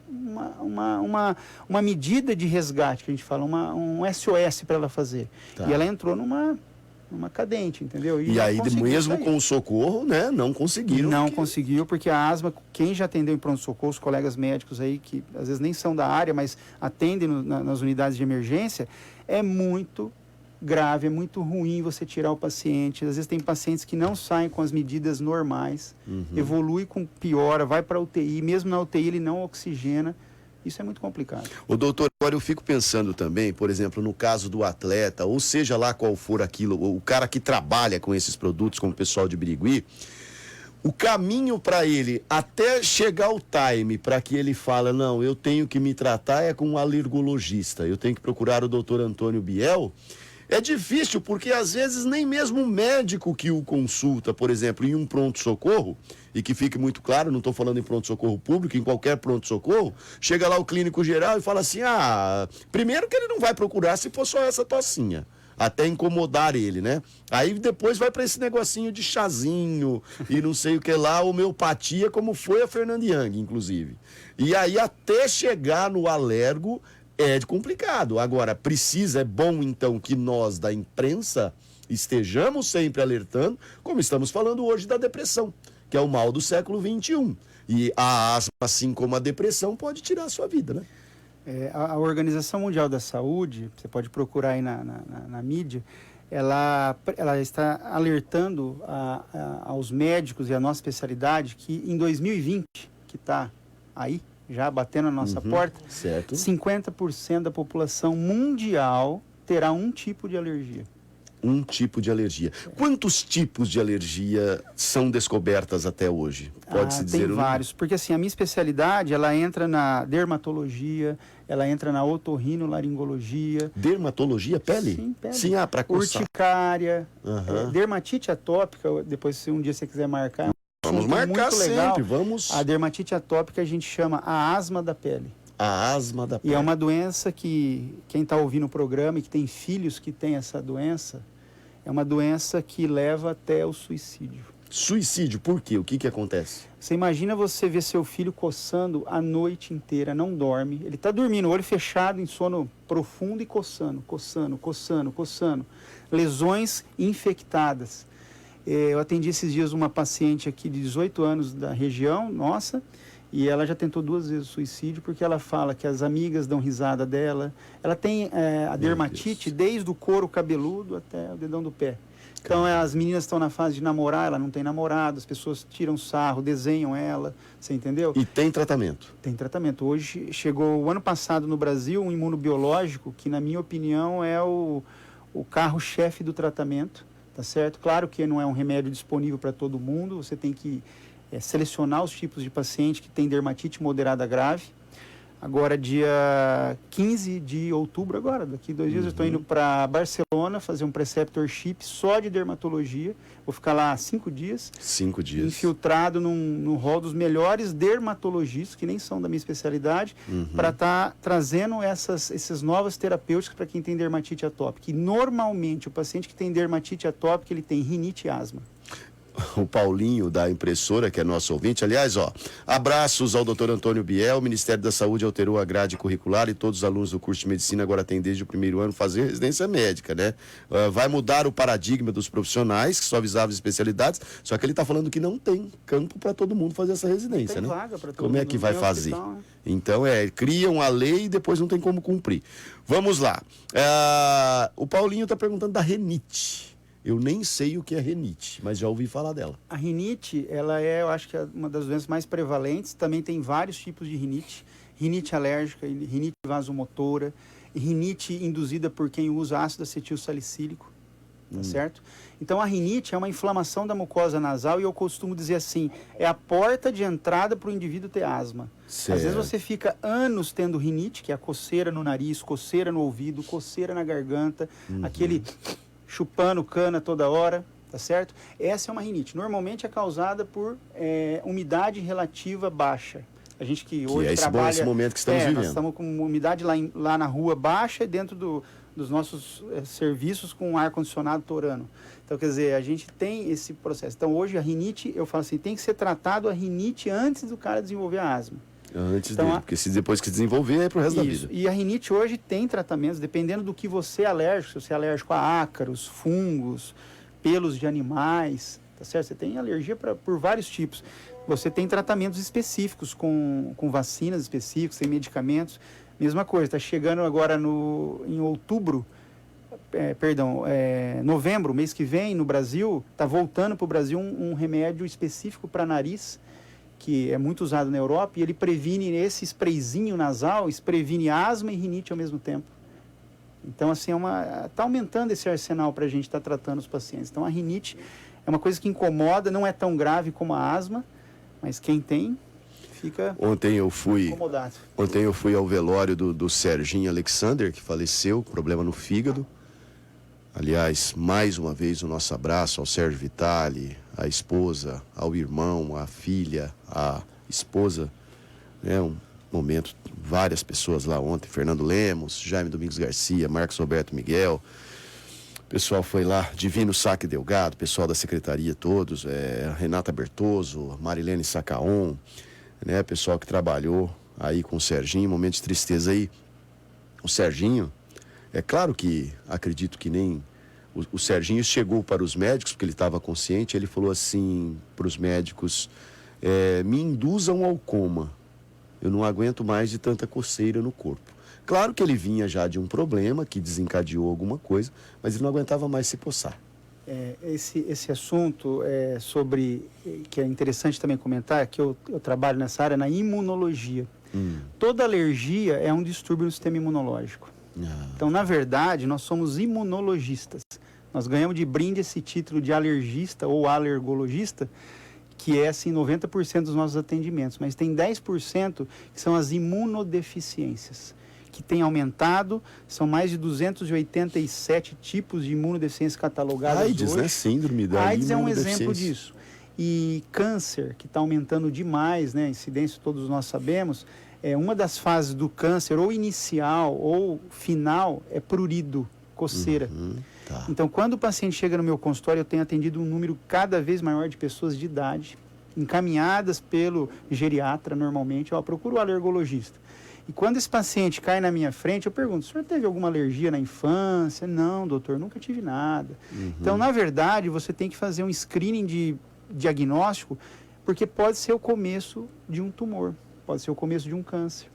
uma medida de resgate, que a gente fala, um SOS para ela fazer. E ela entrou numa cadente, entendeu? E aí, mesmo com o socorro, né, não conseguiram. Não conseguiu, porque a asma, quem já atendeu em pronto-socorro, os colegas médicos aí, que às vezes nem são da área, mas atendem nas unidades de emergência, é muito grave, é muito ruim você tirar o paciente. Às vezes tem pacientes que não saem com as medidas normais, evolui com piora, vai para a UTI, mesmo na UTI ele não oxigena. Isso é muito complicado. O doutor, agora eu fico pensando também, por exemplo, no caso do atleta, ou seja lá qual for aquilo, o cara que trabalha com esses produtos, como o pessoal de Birigui, o caminho para ele até chegar o time para que ele fala, não, eu tenho que me tratar é com um alergologista, eu tenho que procurar o doutor Antônio Biel, É difícil porque às vezes nem mesmo o médico que o consulta, por exemplo, em um pronto-socorro, e que fique muito claro, não estou falando em pronto-socorro público, em qualquer pronto-socorro, chega lá o clínico geral e fala assim, primeiro que ele não vai procurar se for só essa tocinha, até incomodar ele, né? Aí depois vai para esse negocinho de chazinho e não sei o que lá, homeopatia, como foi a Fernanda Young, inclusive. E aí até chegar no alergo é complicado. Agora, é bom então que nós da imprensa estejamos sempre alertando, como estamos falando hoje da depressão, que é o mal do século XXI. E a asma, assim como a depressão, pode tirar a sua vida, né? A Organização Mundial da Saúde, você pode procurar aí na mídia, ela está alertando aos médicos e à nossa especialidade que em 2020, que está aí, já batendo na nossa porta, certo. 50% da população mundial terá um tipo de alergia. Um tipo de alergia. Quantos tipos de alergia são descobertas até hoje? Pode-se dizer? Tem vários, porque assim, a minha especialidade, ela entra na dermatologia, ela entra na otorrinolaringologia. Dermatologia, pele? Sim, pele. Sim, para coçar. Urticária, dermatite atópica, depois se um dia você quiser marcar. Vamos marcar muito legal. sempre, vamos. A dermatite atópica a gente chama a asma da pele. A asma da pele. E é uma doença que, quem está ouvindo o programa e que tem filhos que têm essa doença, é uma doença que leva até o suicídio. Suicídio, por quê? O que acontece? Você imagina você ver seu filho coçando a noite inteira, não dorme. Ele está dormindo, olho fechado, em sono profundo e coçando. Lesões infectadas. Eu atendi esses dias uma paciente aqui de 18 anos da região, nossa, e ela já tentou 2 vezes o suicídio porque ela fala que as amigas dão risada dela. Ela tem a dermatite desde o couro cabeludo até o dedão do pé. Então as meninas estão na fase de namorar, ela não tem namorado, as pessoas tiram sarro, desenham ela, você entendeu? E tem tratamento? Tem tratamento. Hoje chegou o ano passado no Brasil um imunobiológico que, na minha opinião, é o carro-chefe do tratamento. Tá certo? Claro que não é um remédio disponível para todo mundo, você tem que selecionar os tipos de paciente que tem dermatite moderada grave. Agora, dia 15 de outubro, daqui 2 dias, eu estou indo para Barcelona fazer um preceptorship só de dermatologia. Vou ficar lá 5 dias. 5 dias. Infiltrado no rol dos melhores dermatologistas, que nem são da minha especialidade, para estar trazendo essas novas terapêuticas para quem tem dermatite atópica. E normalmente o paciente que tem dermatite atópica, ele tem rinite e asma. O Paulinho da impressora, que é nosso ouvinte, aliás, abraços ao Dr. Antônio Biel. O Ministério da Saúde alterou a grade curricular e todos os alunos do curso de medicina agora têm desde o primeiro ano fazer residência médica, né? Vai mudar o paradigma dos profissionais que só visavam especialidades, só que ele está falando que não tem campo para todo mundo fazer essa residência, né? Vaga para todo como mundo, é que vai fazer? Hospital, né? Então, criam a lei e depois não tem como cumprir. Vamos lá. O Paulinho está perguntando da renite. Eu nem sei o que é rinite, mas já ouvi falar dela. A rinite, ela eu acho que é uma das doenças mais prevalentes. Também tem vários tipos de rinite. Rinite alérgica, rinite vasomotora, rinite induzida por quem usa ácido acetil salicílico, tá certo? Então, a rinite é uma inflamação da mucosa nasal e eu costumo dizer assim, é a porta de entrada para o indivíduo ter asma. Certo. Às vezes você fica anos tendo rinite, que é a coceira no nariz, coceira no ouvido, coceira na garganta, aquele chupando cana toda hora, tá certo? Essa é uma rinite. Normalmente é causada por umidade relativa baixa. A gente que hoje trabalha... esse momento que estamos vivendo. Nós estamos com umidade lá na rua baixa e dentro dos nossos serviços com ar-condicionado torando. Então, quer dizer, a gente tem esse processo. Então, hoje a rinite, eu falo assim, tem que ser tratado a rinite antes do cara desenvolver a asma. Antes dele, porque depois que desenvolver é pro resto da vida. E a rinite hoje tem tratamentos, dependendo do que você é alérgico. Se você é alérgico a ácaros, fungos, pelos de animais, tá certo? Você tem alergia por vários tipos. Você tem tratamentos específicos com vacinas específicas, tem medicamentos. Mesma coisa, está chegando agora em outubro, novembro, mês que vem, no Brasil, está voltando para o Brasil um remédio específico para nariz, que é muito usado na Europa, e ele previne, esse sprayzinho nasal, previne asma e rinite ao mesmo tempo. Então, assim, está aumentando esse arsenal para a gente estar tratando os pacientes. Então, a rinite é uma coisa que incomoda, não é tão grave como a asma, mas quem tem, fica incomodado. Ontem eu fui ao velório do Serginho Alexander, que faleceu, problema no fígado. Aliás, mais uma vez o nosso abraço ao Sérgio Vitali, à esposa, ao irmão, à filha, à esposa, né? Um momento, várias pessoas lá ontem, Fernando Lemos, Jaime Domingos Garcia, Marcos Roberto Miguel, o pessoal foi lá, Divino Saque Delgado, pessoal da secretaria todos, Renata Bertoso, Marilene Sacaon, né? Pessoal que trabalhou aí com o Serginho, momento de tristeza aí. O Serginho, é claro que acredito que nem o Serginho chegou para os médicos, porque ele estava consciente, ele falou assim para os médicos, me induzam ao coma, eu não aguento mais de tanta coceira no corpo. Claro que ele vinha já de um problema que desencadeou alguma coisa, mas ele não aguentava mais se coçar. Esse assunto que é interessante também comentar, que eu trabalho nessa área, na imunologia. Toda alergia é um distúrbio no sistema imunológico. Então, na verdade, nós somos imunologistas. Nós ganhamos de brinde esse título de alergista ou alergologista, que é, assim, 90% dos nossos atendimentos. Mas tem 10% que são as imunodeficiências, que tem aumentado. São mais de 287 tipos de imunodeficiências catalogadas AIDS, hoje. né? Síndrome da AIDS é um imunodeficiência. exemplo disso. E câncer, que está aumentando demais, né? A incidência todos nós sabemos. Uma das fases do câncer, ou inicial ou final, é prurido, coceira. Tá. Então, quando o paciente chega no meu consultório, eu tenho atendido um número cada vez maior de pessoas de idade, encaminhadas pelo geriatra, normalmente, eu procuro o alergologista. E quando esse paciente cai na minha frente, eu pergunto, o senhor teve alguma alergia na infância? Não, doutor, nunca tive nada. Então, na verdade, você tem que fazer um screening de diagnóstico, porque pode ser o começo de um tumor. Pode ser o começo de um câncer.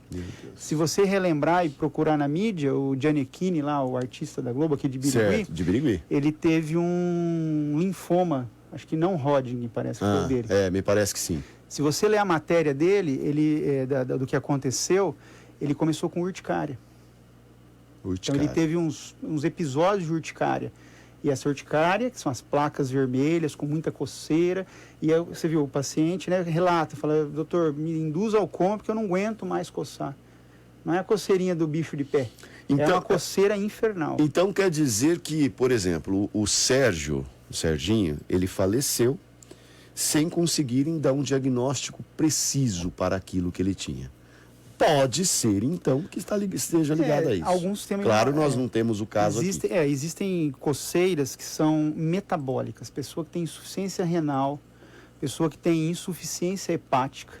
Se você relembrar e procurar na mídia, o Gianecchini, lá, o artista da Globo aqui de Birigui, Certo, de Birigui. Ele teve um linfoma, acho que não Hodgkin, parece que foi o dele. Me parece que sim. Se você ler a matéria dele, do que aconteceu, ele começou com urticária. Então ele teve uns episódios de urticária. E essa urticária, que são as placas vermelhas, com muita coceira. E aí você viu, o paciente, né, relata, fala, doutor, me induza ao coma porque eu não aguento mais coçar. Não é a coceirinha do bicho de pé. Então, é uma coceira infernal. Então quer dizer que, por exemplo, o Serginho, ele faleceu sem conseguirem dar um diagnóstico preciso para aquilo que ele tinha. Pode ser, então, que esteja ligado a isso. Alguns têm, claro, nós não temos o caso aqui. Existem coceiras que são metabólicas. Pessoa que tem insuficiência renal, pessoa que tem insuficiência hepática,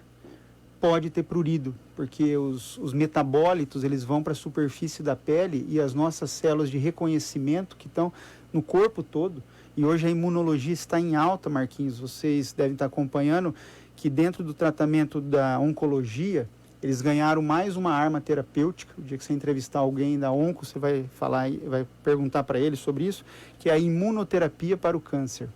pode ter prurido, porque os metabólitos, eles vão para a superfície da pele e as nossas células de reconhecimento que estão no corpo todo. E hoje a imunologia está em alta, Marquinhos. Vocês devem estar acompanhando que dentro do tratamento da oncologia, eles ganharam mais uma arma terapêutica. O dia que você entrevistar alguém da onco, você vai perguntar para ele sobre isso, que é a imunoterapia para o câncer,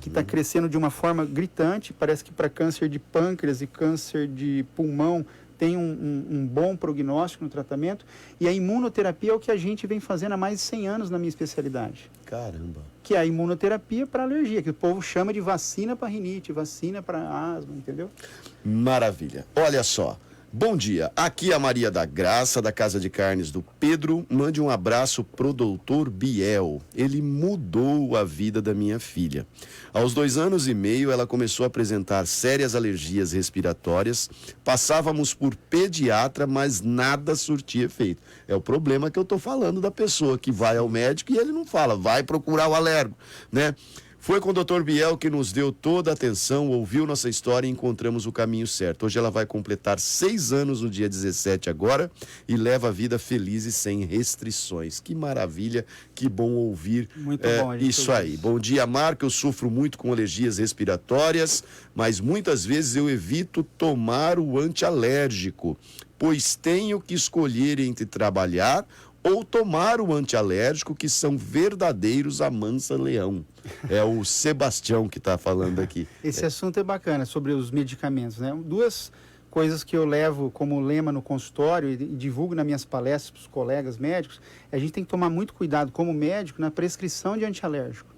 que está crescendo de uma forma gritante. Parece que para câncer de pâncreas e câncer de pulmão tem um bom prognóstico no tratamento. E a imunoterapia é o que a gente vem fazendo há mais de 100 anos na minha especialidade. Caramba! Que é a imunoterapia para alergia, que o povo chama de vacina para rinite, vacina para asma, entendeu? Maravilha! Olha só. Bom dia, aqui é a Maria da Graça, da Casa de Carnes do Pedro. Mande um abraço pro doutor Biel. Ele mudou a vida da minha filha. Aos 2 anos e meio, ela começou a apresentar sérias alergias respiratórias. Passávamos por pediatra, mas nada surtia efeito. É o problema que eu tô falando da pessoa que vai ao médico e ele não fala, vai procurar o alergo, né? Foi com o Dr. Biel que nos deu toda a atenção, ouviu nossa história e encontramos o caminho certo. Hoje ela vai completar 6 anos no dia 17 agora e leva a vida feliz e sem restrições. Que maravilha, que bom ouvir. Muito bom, isso aí. Bom dia, Marco. Eu sofro muito com alergias respiratórias, mas muitas vezes eu evito tomar o antialérgico, pois tenho que escolher entre trabalhar ou tomar o antialérgico, que são verdadeiros amansa-leão. É o Sebastião que está falando aqui. Esse assunto é bacana, sobre os medicamentos, né? 2 coisas que eu levo como lema no consultório e divulgo nas minhas palestras para os colegas médicos, a gente tem que tomar muito cuidado como médico na prescrição de antialérgico.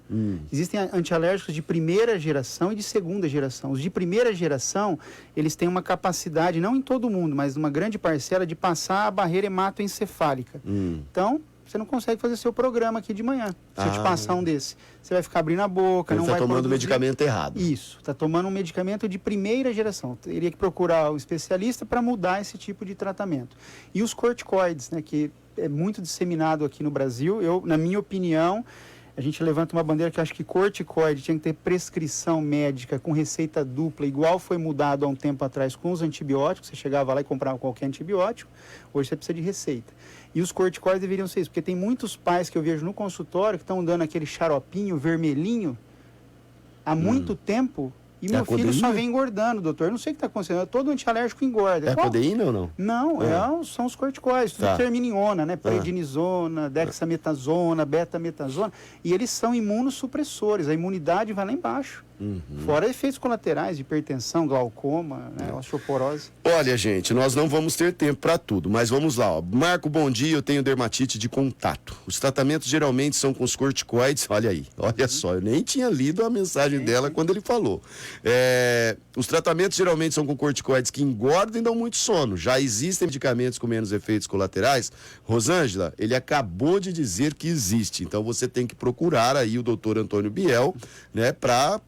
Existem antialérgicos de primeira geração e de segunda geração. Os de primeira geração, eles têm uma capacidade, não em todo mundo, mas uma grande parcela, de passar a barreira hematoencefálica. Então, você não consegue fazer seu programa aqui de manhã. Se eu te passar um desse, você vai ficar abrindo a boca, Ele não tá vai tomando produzir. medicamento errado. Isso, está tomando um medicamento de primeira geração. Teria que procurar um especialista para mudar esse tipo de tratamento. E os corticoides, né, que é muito disseminado aqui no Brasil, na minha opinião, a gente levanta uma bandeira que eu acho que corticoide tinha que ter prescrição médica com receita dupla, igual foi mudado há um tempo atrás com os antibióticos. Você chegava lá e comprava qualquer antibiótico, hoje você precisa de receita. E os corticoides deveriam ser isso, porque tem muitos pais que eu vejo no consultório que estão dando aquele xaropinho vermelhinho há muito tempo. E meu filho só vem engordando, doutor. Eu não sei o que está acontecendo. Todo antialérgico engorda. É a codeína ou não? Não, são os corticoides. Tudo termina em ona, né? Prednisona, dexametasona, betametasona. E eles são imunossupressores. A imunidade vai lá embaixo. Fora efeitos colaterais, hipertensão, glaucoma, né? Osteoporose. Olha, gente, nós não vamos ter tempo para tudo, mas vamos lá. Ó. Marco, bom dia, eu tenho dermatite de contato. Os tratamentos geralmente são com os corticoides. Olha aí, olha só, eu nem tinha lido a mensagem dela quando ele falou. Os tratamentos geralmente são com corticoides que engordam e dão muito sono. Já existem medicamentos com menos efeitos colaterais? Rosângela, ele acabou de dizer que existe. Então você tem que procurar aí o doutor Antônio Biel, né, para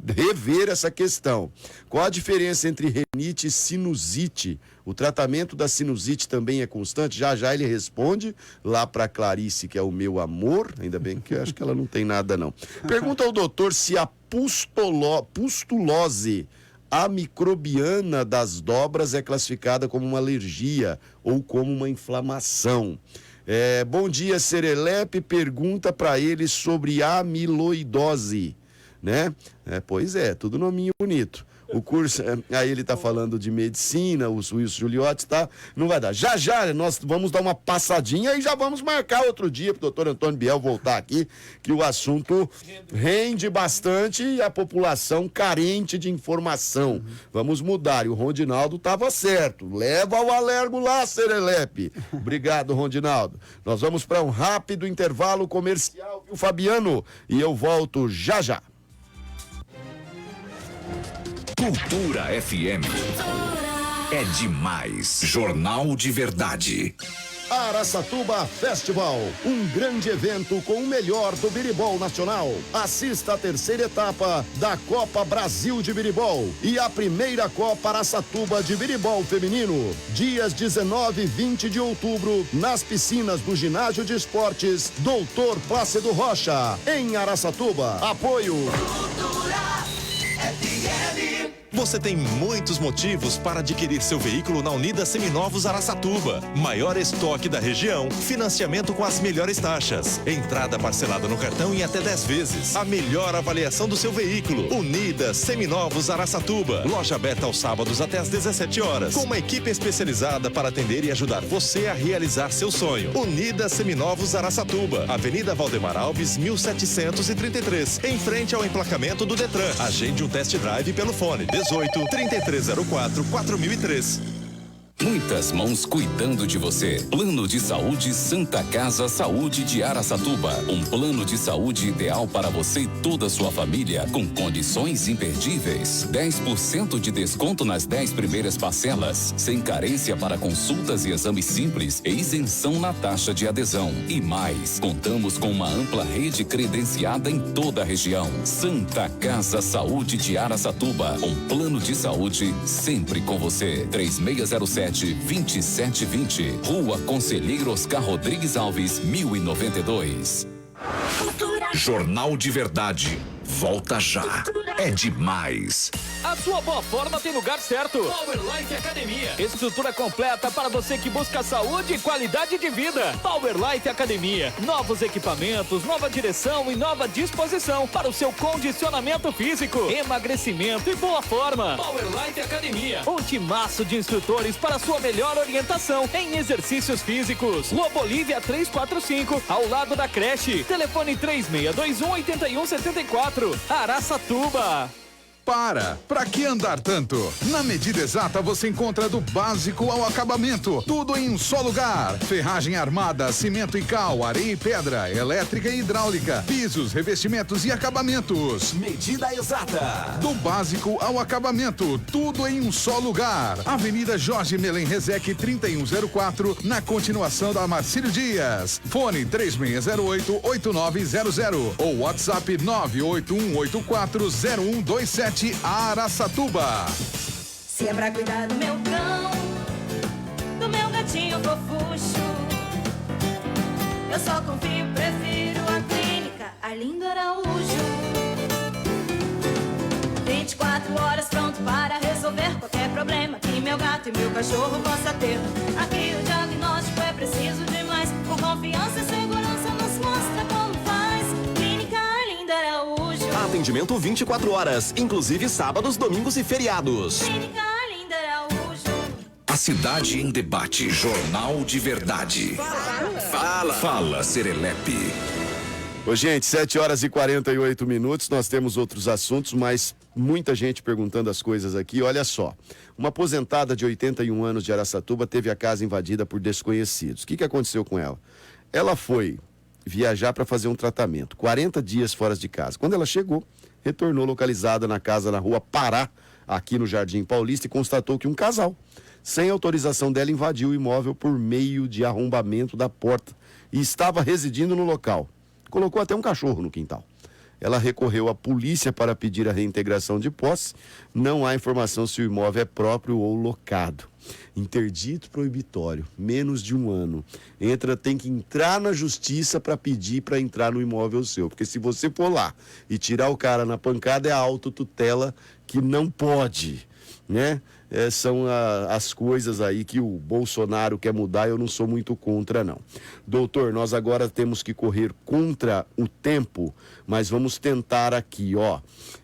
rever essa questão. Qual a diferença entre rinite e sinusite? O tratamento da sinusite também é constante? Já ele responde lá para Clarice, que é o meu amor. Ainda bem que eu acho que ela não tem nada, não. Pergunta ao doutor se a pustulose amicrobiana das dobras é classificada como uma alergia ou como uma inflamação. Bom dia, Serelepe. Pergunta para ele sobre amiloidose. Né? Pois é, tudo nominho bonito. O curso, aí ele tá falando de medicina, o Wilson Juliotti, tá? Não vai dar. Já nós vamos dar uma passadinha e já vamos marcar outro dia pro doutor Antônio Biel voltar aqui, que o assunto rende bastante e a população carente de informação. Vamos mudar. E o Rondinaldo tava certo. Leva o Alergo lá, Serelepe. Obrigado, Rondinaldo. Nós vamos para um rápido intervalo comercial, viu, Fabiano? E eu volto já. Cultura FM. É demais. Jornal de Verdade. Araçatuba Festival, um grande evento com o melhor do biribol nacional. Assista a terceira etapa da Copa Brasil de Biribol e a primeira Copa Araçatuba de Biribol Feminino, dias 19 e 20 de outubro, nas piscinas do Ginásio de Esportes Doutor Plácido Rocha, em Araçatuba. Apoio Cultura FM. Você tem muitos motivos para adquirir seu veículo na Unidas Seminovos Araçatuba. Maior estoque da região, financiamento com as melhores taxas, entrada parcelada no cartão em até 10 vezes, a melhor avaliação do seu veículo. Unidas Seminovos Araçatuba. Loja aberta aos sábados até às 17 horas. Com uma equipe especializada para atender e ajudar você a realizar seu sonho. Unidas Seminovos Araçatuba. Avenida Valdemar Alves, 1733. Em frente ao emplacamento do Detran. Agende um test drive pelo fone 18-3304-4003. Muitas mãos cuidando de você. Plano de Saúde Santa Casa Saúde de Araçatuba. Um plano de saúde ideal para você e toda a sua família, com condições imperdíveis. 10% de desconto nas 10 primeiras parcelas, sem carência para consultas e exames simples e isenção na taxa de adesão. E mais, contamos com uma ampla rede credenciada em toda a região. Santa Casa Saúde de Araçatuba. Um plano de saúde sempre com você. 3607-2720. Rua Conselheiro Oscar Rodrigues Alves, 1092. Jornal de Verdade. Volta já. É demais. A sua boa forma tem lugar certo. Power Life Academia. Estrutura completa para você que busca saúde e qualidade de vida. Power Life Academia. Novos equipamentos, nova direção e nova disposição para o seu condicionamento físico, emagrecimento e boa forma. Power Life Academia. Um timaço de instrutores para sua melhor orientação em exercícios físicos. Lobo Olívia 345, ao lado da creche. Telefone 3621-8174. Araçatuba. Pra que andar tanto? Na Medida Exata você encontra do básico ao acabamento, tudo em um só lugar. Ferragem armada, cimento e cal, areia e pedra, elétrica e hidráulica, pisos, revestimentos e acabamentos. Medida Exata. Do básico ao acabamento, tudo em um só lugar. Avenida Jorge Melen Rezec 3104, na continuação da Marcílio Dias. Fone 3608-8900 ou WhatsApp 981840127 Araçatuba. Se é pra cuidar do meu cão, do meu gatinho fofucho, eu só confio, prefiro a clínica Arlindo Araújo. 24 horas pronto para resolver qualquer problema que meu gato e meu cachorro possa ter. Aqui o diagnóstico é preciso demais, com confiança e segurança nos mostra como faz. Clínica Arlindo Araújo. Atendimento 24 horas, inclusive sábados, domingos e feriados. Clínica Arlindo Araújo. A cidade em debate, Jornal de Verdade. Fala, Serelepe. Ô, gente, 7 horas e 48 minutos, nós temos outros assuntos, mas muita gente perguntando as coisas aqui. Olha só, uma aposentada de 81 anos de Araçatuba teve a casa invadida por desconhecidos. O que aconteceu com ela? Ela foi viajar para fazer um tratamento, 40 dias fora de casa. Quando ela chegou, retornou localizada na casa na rua Pará, aqui no Jardim Paulista, e constatou que um casal, sem autorização dela, invadiu o imóvel por meio de arrombamento da porta e estava residindo no local. Colocou até um cachorro no quintal. Ela recorreu à polícia para pedir a reintegração de posse. Não há informação se o imóvel é próprio ou locado. Interdito proibitório, menos de 1 ano. Tem que entrar na justiça para pedir para entrar no imóvel seu. Porque se você for lá e tirar o cara na pancada, é a autotutela que não pode, né? São as coisas aí que o Bolsonaro quer mudar, eu não sou muito contra, não. Doutor, nós agora temos que correr contra o tempo, mas vamos tentar aqui,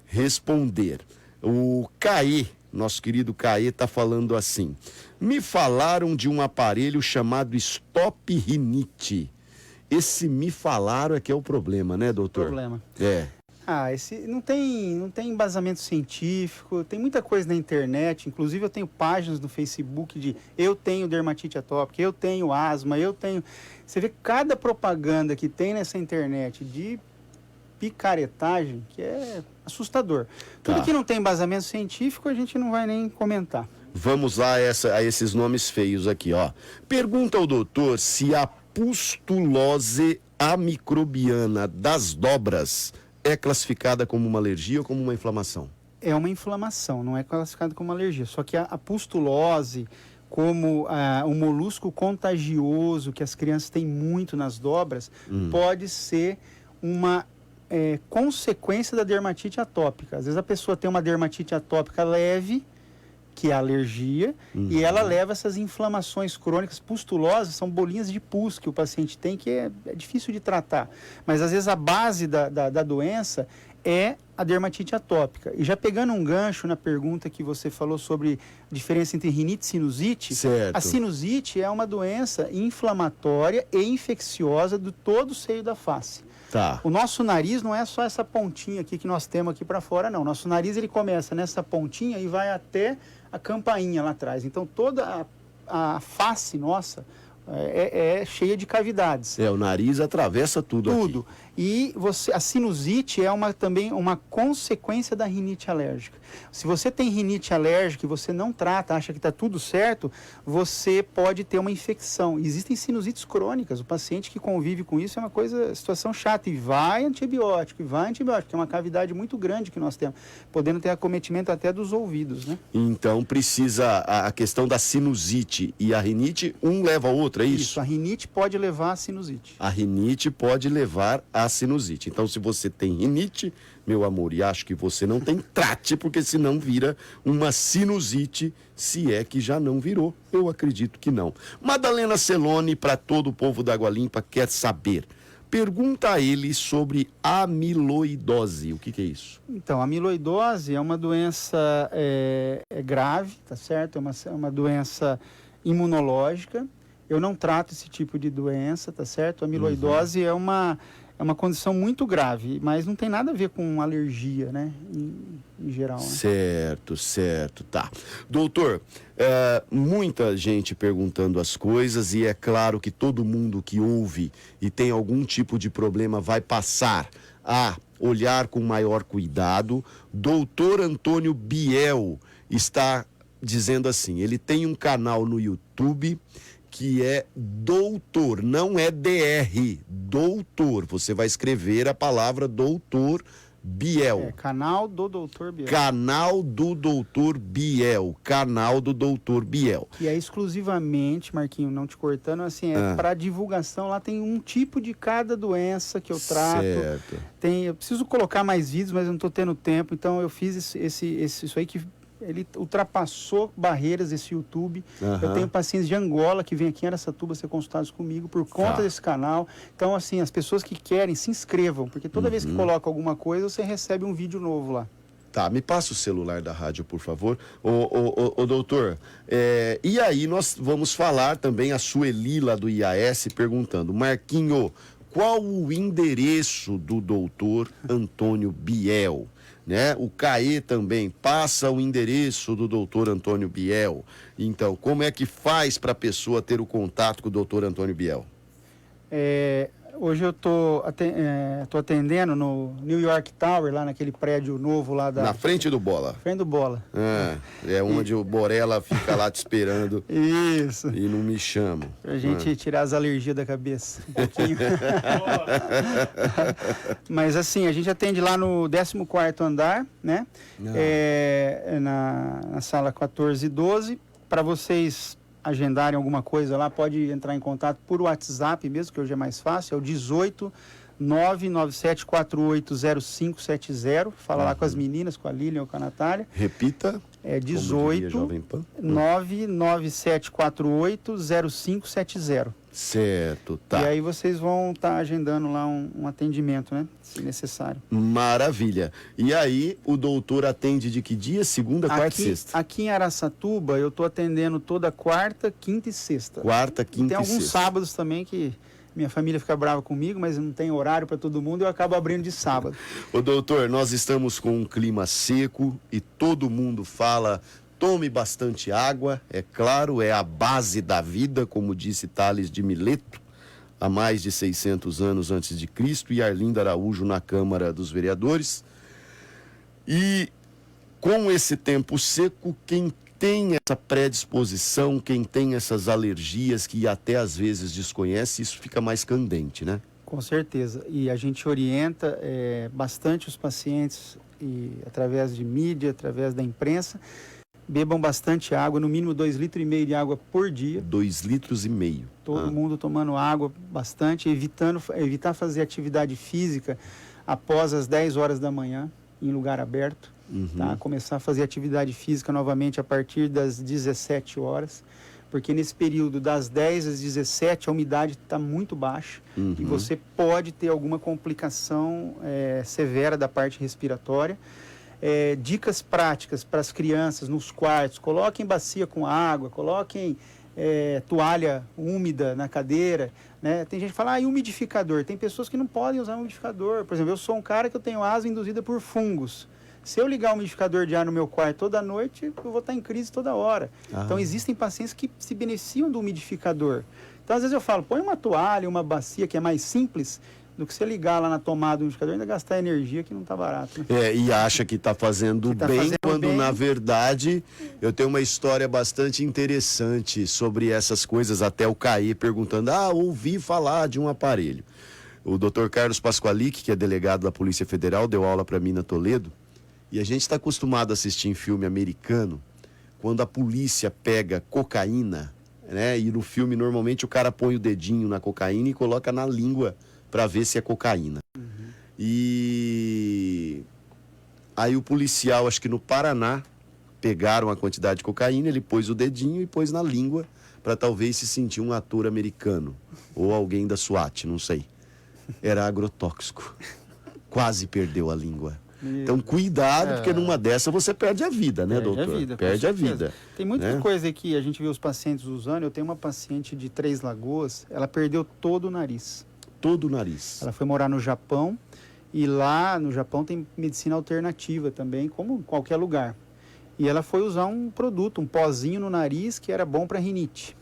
responder. O Caê, nosso querido Caê, está falando assim: me falaram de um aparelho chamado Stop Rinite. Esse me falaram é que é o problema, né, doutor? Problema. Esse não tem embasamento científico, tem muita coisa na internet, inclusive eu tenho páginas no Facebook de eu tenho dermatite atópica, eu tenho asma, eu tenho... Você vê cada propaganda que tem nessa internet de picaretagem que é assustador. Tudo que não tem embasamento científico a gente não vai nem comentar. Vamos lá a esses nomes feios aqui, Pergunta ao doutor se a pustulose amicrobiana das dobras é classificada como uma alergia ou como uma inflamação? É uma inflamação, não é classificada como uma alergia. Só que a pustulose, como o molusco contagioso que as crianças têm muito nas dobras, pode ser uma consequência da dermatite atópica. Às vezes a pessoa tem uma dermatite atópica leve, que é a alergia, e ela leva essas inflamações crônicas. Pustulose são bolinhas de pus que o paciente tem, que é difícil de tratar. Mas às vezes a base da doença é a dermatite atópica. E já pegando um gancho na pergunta que você falou sobre a diferença entre rinite e sinusite, certo. A sinusite é uma doença inflamatória e infecciosa do todo o seio da face. Tá. O nosso nariz não é só essa pontinha aqui que nós temos aqui para fora, não. Nosso nariz ele começa nessa pontinha e vai até a campainha lá atrás. Então toda a face nossa é cheia de cavidades. O nariz atravessa tudo. Tudo. Aqui. E a sinusite é também uma consequência da rinite alérgica. Se você tem rinite alérgica e você não trata, acha que está tudo certo, você pode ter uma infecção. Existem sinusites crônicas. O paciente que convive com isso é uma situação chata. E vai antibiótico, que é uma cavidade muito grande que nós temos, podendo ter acometimento até dos ouvidos, né? Então precisa a questão da sinusite e a rinite, um leva ao outro, é isso? Isso, a rinite pode levar à sinusite. A rinite pode levar à sinusite. Então, se você tem rinite, meu amor, e acho que você não tem, trate, porque senão vira uma sinusite, se é que já não virou. Eu acredito que não. Madalena Celone, para todo o povo da Água Limpa, quer saber. Pergunta a ele sobre amiloidose. O que é isso? Então, a amiloidose é uma doença grave, tá certo? É uma doença imunológica. Eu não trato esse tipo de doença, tá certo? A amiloidose é é uma condição muito grave, mas não tem nada a ver com alergia, né? Em geral. Né? Certo, tá. Doutor, muita gente perguntando as coisas e é claro que todo mundo que ouve e tem algum tipo de problema vai passar a olhar com maior cuidado. Doutor Antônio Biel está dizendo assim, ele tem um canal no YouTube que é Doutor, não é DR, Doutor. Você vai escrever a palavra Doutor Biel. Canal do Doutor Biel. Canal do Doutor Biel. Canal do Doutor Biel. Que é exclusivamente, Marquinho, não te cortando, assim, para divulgação. Lá tem um tipo de cada doença que eu trato. Certo. Eu preciso colocar mais vídeos, mas eu não estou tendo tempo. Então eu fiz isso aí que ele ultrapassou barreiras, esse YouTube. Eu tenho pacientes de Angola que vêm aqui em Araçatuba ser consultados comigo por conta desse canal. Então, assim, as pessoas que querem, se inscrevam, porque toda vez que coloca alguma coisa, você recebe um vídeo novo lá. Tá, me passa o celular da rádio, por favor. Ô doutor, e aí nós vamos falar também a Sueli lá do IAS perguntando, Marquinho, qual o endereço do doutor Antônio Biel? Né? O CAE também passa o endereço do doutor Antônio Biel. Então, como é que faz para a pessoa ter o contato com o doutor Antônio Biel? Hoje eu estou atendendo no New York Tower, lá naquele prédio novo lá da... Na frente do Bola. Frente do Bola. É onde o Borella fica lá te esperando. Isso. E não me chama. Pra gente tirar as alergias da cabeça. Um pouquinho. Mas assim, a gente atende lá no 14º andar, né? Na sala 1412. Para vocês agendarem alguma coisa lá, pode entrar em contato por WhatsApp mesmo, que hoje é mais fácil, é o 18 997480570. Fala lá com as meninas, com a Lilian ou com a Natália. Repita. É 18 997480570. Certo, tá. E aí vocês vão estar agendando lá um atendimento, né? Se necessário. Maravilha. E aí, o doutor atende de que dia? Segunda, quarta e sexta? Aqui em Araçatuba, eu estou atendendo toda quarta, quinta e sexta. Quarta, quinta e sexta. Tem alguns sábados também que minha família fica brava comigo, mas não tem horário para todo mundo e eu acabo abrindo de sábado. Ô doutor, nós estamos com um clima seco e todo mundo fala... Tome bastante água, é claro, é a base da vida, como disse Tales de Mileto, há mais de 600 anos antes de Cristo, e Arlindo Araújo na Câmara dos Vereadores. E com esse tempo seco, quem tem essa predisposição, quem tem essas alergias que até às vezes desconhece, isso fica mais candente, né? Com certeza, e a gente orienta bastante os pacientes, através de mídia, através da imprensa. Bebam bastante água, no mínimo 2,5 litros de água por dia. 2,5 litros. Todo mundo tomando água bastante, evitar fazer atividade física após as 10 horas da manhã, em lugar aberto. Tá? Começar a fazer atividade física novamente a partir das 17 horas, porque nesse período das 10 às 17 a umidade está muito baixa e você pode ter alguma complicação severa da parte respiratória. Dicas práticas para as crianças nos quartos: coloquem bacia com água, coloquem toalha úmida na cadeira, né? Tem gente que fala, umidificador. Tem pessoas que não podem usar umidificador. Por exemplo, eu sou um cara que eu tenho asma induzida por fungos. Se eu ligar o umidificador de ar no meu quarto toda noite, eu vou estar em crise toda hora. Então existem pacientes que se beneficiam do umidificador. Então às vezes eu falo, põe uma toalha, uma bacia que é mais simples, do que você ligar lá na tomada do umidificador e ainda gastar energia que não está barato. Né? E acha que está fazendo bem, quando na verdade eu tenho uma história bastante interessante sobre essas coisas, até o CAE perguntando, ouvi falar de um aparelho. O Dr. Carlos Pasqualic, que é delegado da Polícia Federal, deu aula para mim na Toledo, e a gente está acostumado a assistir em filme americano, quando a polícia pega cocaína, né? E no filme normalmente o cara põe o dedinho na cocaína e coloca na língua para ver se é cocaína. E aí o policial, acho que no Paraná, pegaram a quantidade de cocaína, ele pôs o dedinho e pôs na língua para talvez se sentir um ator americano ou alguém da SWAT, não sei. Era agrotóxico. Quase perdeu a língua. Então cuidado, porque numa dessa você perde a vida, né, doutor? Perde a vida. Tem muita coisa aí que a gente vê os pacientes usando. Eu tenho uma paciente de Três Lagoas, ela perdeu todo o nariz. todo o nariz. Ela foi morar no Japão e lá no Japão tem medicina alternativa também, como em qualquer lugar. E ela foi usar um produto, um pozinho no nariz que era bom para rinite.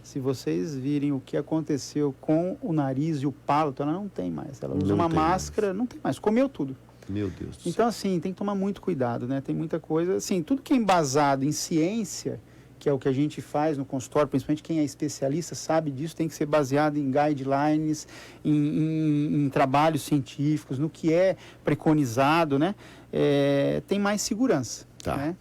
Se vocês virem o que aconteceu com o nariz e o palato, ela não tem mais. Ela usa uma máscara, não tem mais, comeu tudo. Meu Deus do céu. Então, assim, tem que tomar muito cuidado, né? Tem muita coisa, assim, tudo que é embasado em ciência, que é o que a gente faz no consultório, principalmente quem é especialista sabe disso, tem que ser baseado em guidelines, em trabalhos científicos, no que é preconizado, né? Tem mais segurança, né?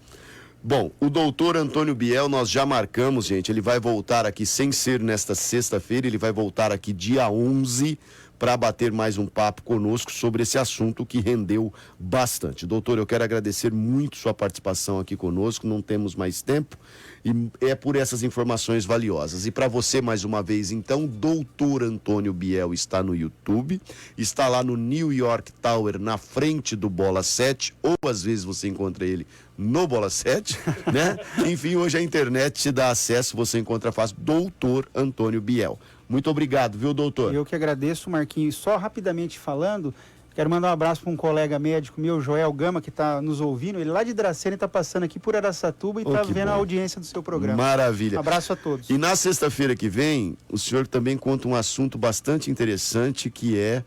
Bom, o doutor Antônio Biel, nós já marcamos, gente, ele vai voltar aqui sem ser nesta sexta-feira, ele vai voltar aqui dia 11 para bater mais um papo conosco sobre esse assunto que rendeu bastante. Doutor, eu quero agradecer muito sua participação aqui conosco, não temos mais tempo e é por essas informações valiosas. E para você, mais uma vez, então, doutor Antônio Biel está no YouTube, está lá no New York Tower, na frente do Bola 7, ou às vezes você encontra ele no Bola 7, né? Enfim, hoje a internet te dá acesso, você encontra fácil, doutor Antônio Biel. Muito obrigado, viu, doutor? Eu que agradeço, Marquinhos. Só rapidamente falando, quero mandar um abraço para um colega médico meu, Joel Gama, que está nos ouvindo. Ele lá de Dracena está passando aqui por Araçatuba e está vendo a audiência do seu programa. Maravilha. Um abraço a todos. E na sexta-feira que vem, o senhor também conta um assunto bastante interessante, que é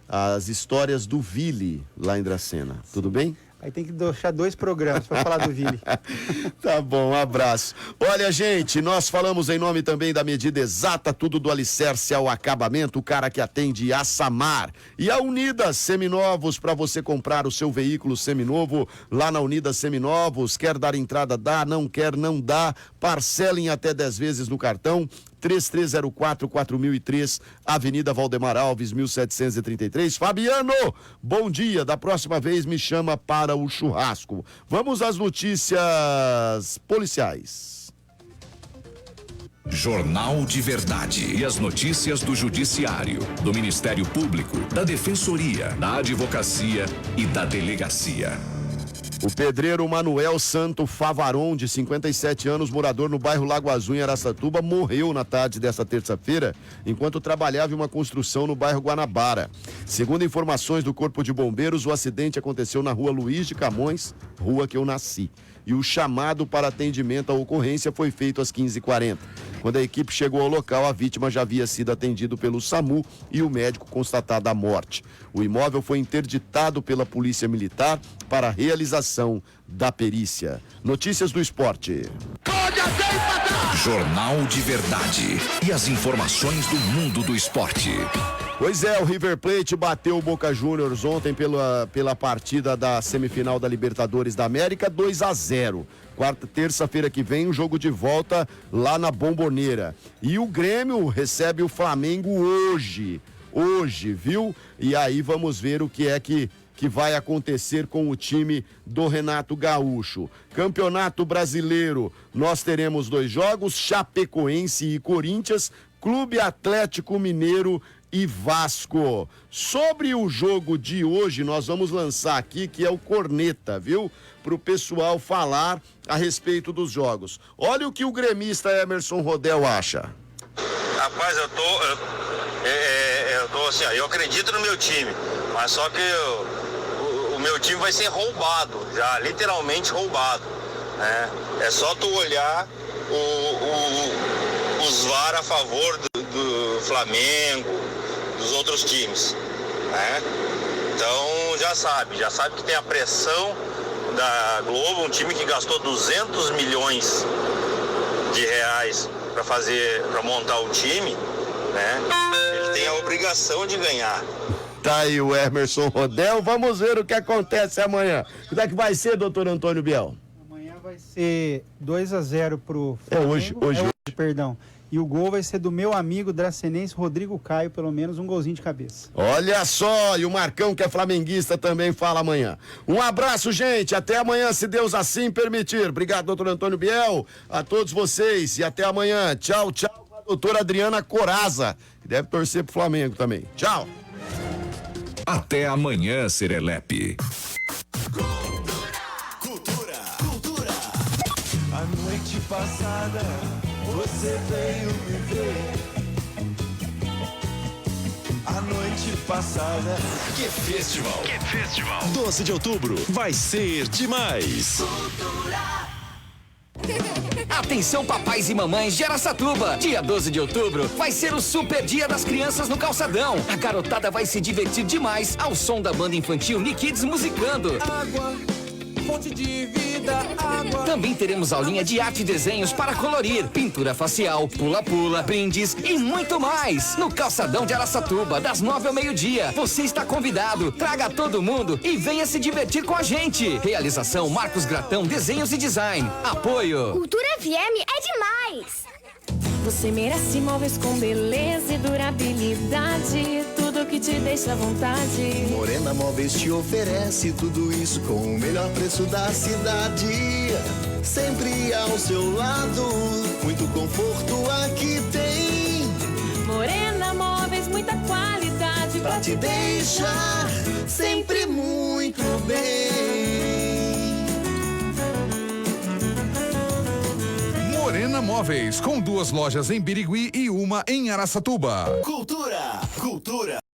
as histórias do Vili lá em Dracena. Tudo bem? Aí tem que deixar 2 programas para falar do Vili. Tá bom, um abraço. Olha, gente, nós falamos em nome também da Medida Exata, tudo do alicerce ao acabamento, o cara que atende a Samar. E a Unidas Seminovos, para você comprar o seu veículo seminovo lá na Unidas Seminovos. Quer dar entrada? Dá, não quer? Não dá. Parcelem até 10 vezes no cartão. 3304-4003, Avenida Valdemar Alves, 1733. Fabiano, bom dia. Da próxima vez me chama para o churrasco. Vamos às notícias policiais. Jornal de Verdade. E as notícias do Judiciário, do Ministério Público, da Defensoria, da Advocacia e da Delegacia. O pedreiro Manuel Santo Favaron, de 57 anos, morador no bairro Lago Azul, em Araçatuba, morreu na tarde desta terça-feira, enquanto trabalhava em uma construção no bairro Guanabara. Segundo informações do Corpo de Bombeiros, o acidente aconteceu na rua Luiz de Camões, rua que eu nasci. E o chamado para atendimento à ocorrência foi feito às 15h40. Quando a equipe chegou ao local, a vítima já havia sido atendido pelo SAMU e o médico constatada a morte. O imóvel foi interditado pela Polícia Militar para a realização da perícia. Notícias do esporte. Jornal de Verdade. E as informações do mundo do esporte. Pois é, o River Plate bateu o Boca Juniors ontem pela partida da semifinal da Libertadores da América, 2-0. Terça-feira que vem, um jogo de volta lá na Bombonera. E o Grêmio recebe o Flamengo hoje, viu? E aí vamos ver o que é que vai acontecer com o time do Renato Gaúcho. Campeonato Brasileiro, nós teremos 2 jogos, Chapecoense e Corinthians, Clube Atlético Mineiro e Vasco. Sobre o jogo de hoje, nós vamos lançar aqui, que é o Corneta, viu? Para o pessoal falar a respeito dos jogos. Olha o que o gremista Emerson Rodel acha. Rapaz, eu tô assim, eu acredito no meu time, mas só que o meu time vai ser roubado, já literalmente roubado, né? É só tu olhar os VAR a favor do Flamengo, dos outros times, né? Então já sabe que tem a pressão da Globo, um time que gastou 200 milhões de reais para montar o time, né? Ele tem a obrigação de ganhar. Tá aí o Emerson Rodel, vamos ver o que acontece amanhã. Como é que vai ser, doutor Antônio Biel? Amanhã vai ser 2-0 pro Flamengo. Hoje. Perdão. E o gol vai ser do meu amigo dracenense Rodrigo Caio, pelo menos um golzinho de cabeça. Olha só, e o Marcão, que é flamenguista, também fala amanhã. Um abraço, gente, até amanhã, se Deus assim permitir. Obrigado, doutor Antônio Biel, a todos vocês, e até amanhã. Tchau, tchau, a doutora Adriana Coraza, que deve torcer pro Flamengo também. Tchau. Até amanhã, Serelepe. Cultura. A noite passada você veio me ver. passada. Que festival! 12 de outubro vai ser demais. Atenção, papais e mamães de Araçatuba! Dia 12 de outubro vai ser o super dia das crianças no Calçadão. A garotada vai se divertir demais ao som da banda infantil Nikids musicando. Água, fonte de vida, água. Também teremos aulinha de arte e desenhos para colorir, pintura facial, pula-pula, brindes e muito mais. No Calçadão de Araçatuba, das 9 ao meio-dia. Você está convidado. Traga todo mundo e venha se divertir com a gente. Realização Marcos Gratão Desenhos e Design. Apoio Cultura FM é demais! Você merece móveis com beleza e durabilidade, tudo que te deixa à vontade. Morena Móveis te oferece tudo isso com o melhor preço da cidade. Sempre ao seu lado, muito conforto aqui tem. Morena Móveis, muita qualidade Pra te deixar sempre muito bem. Morena Móveis, com 2 lojas em Birigui e uma em Araçatuba. Cultura.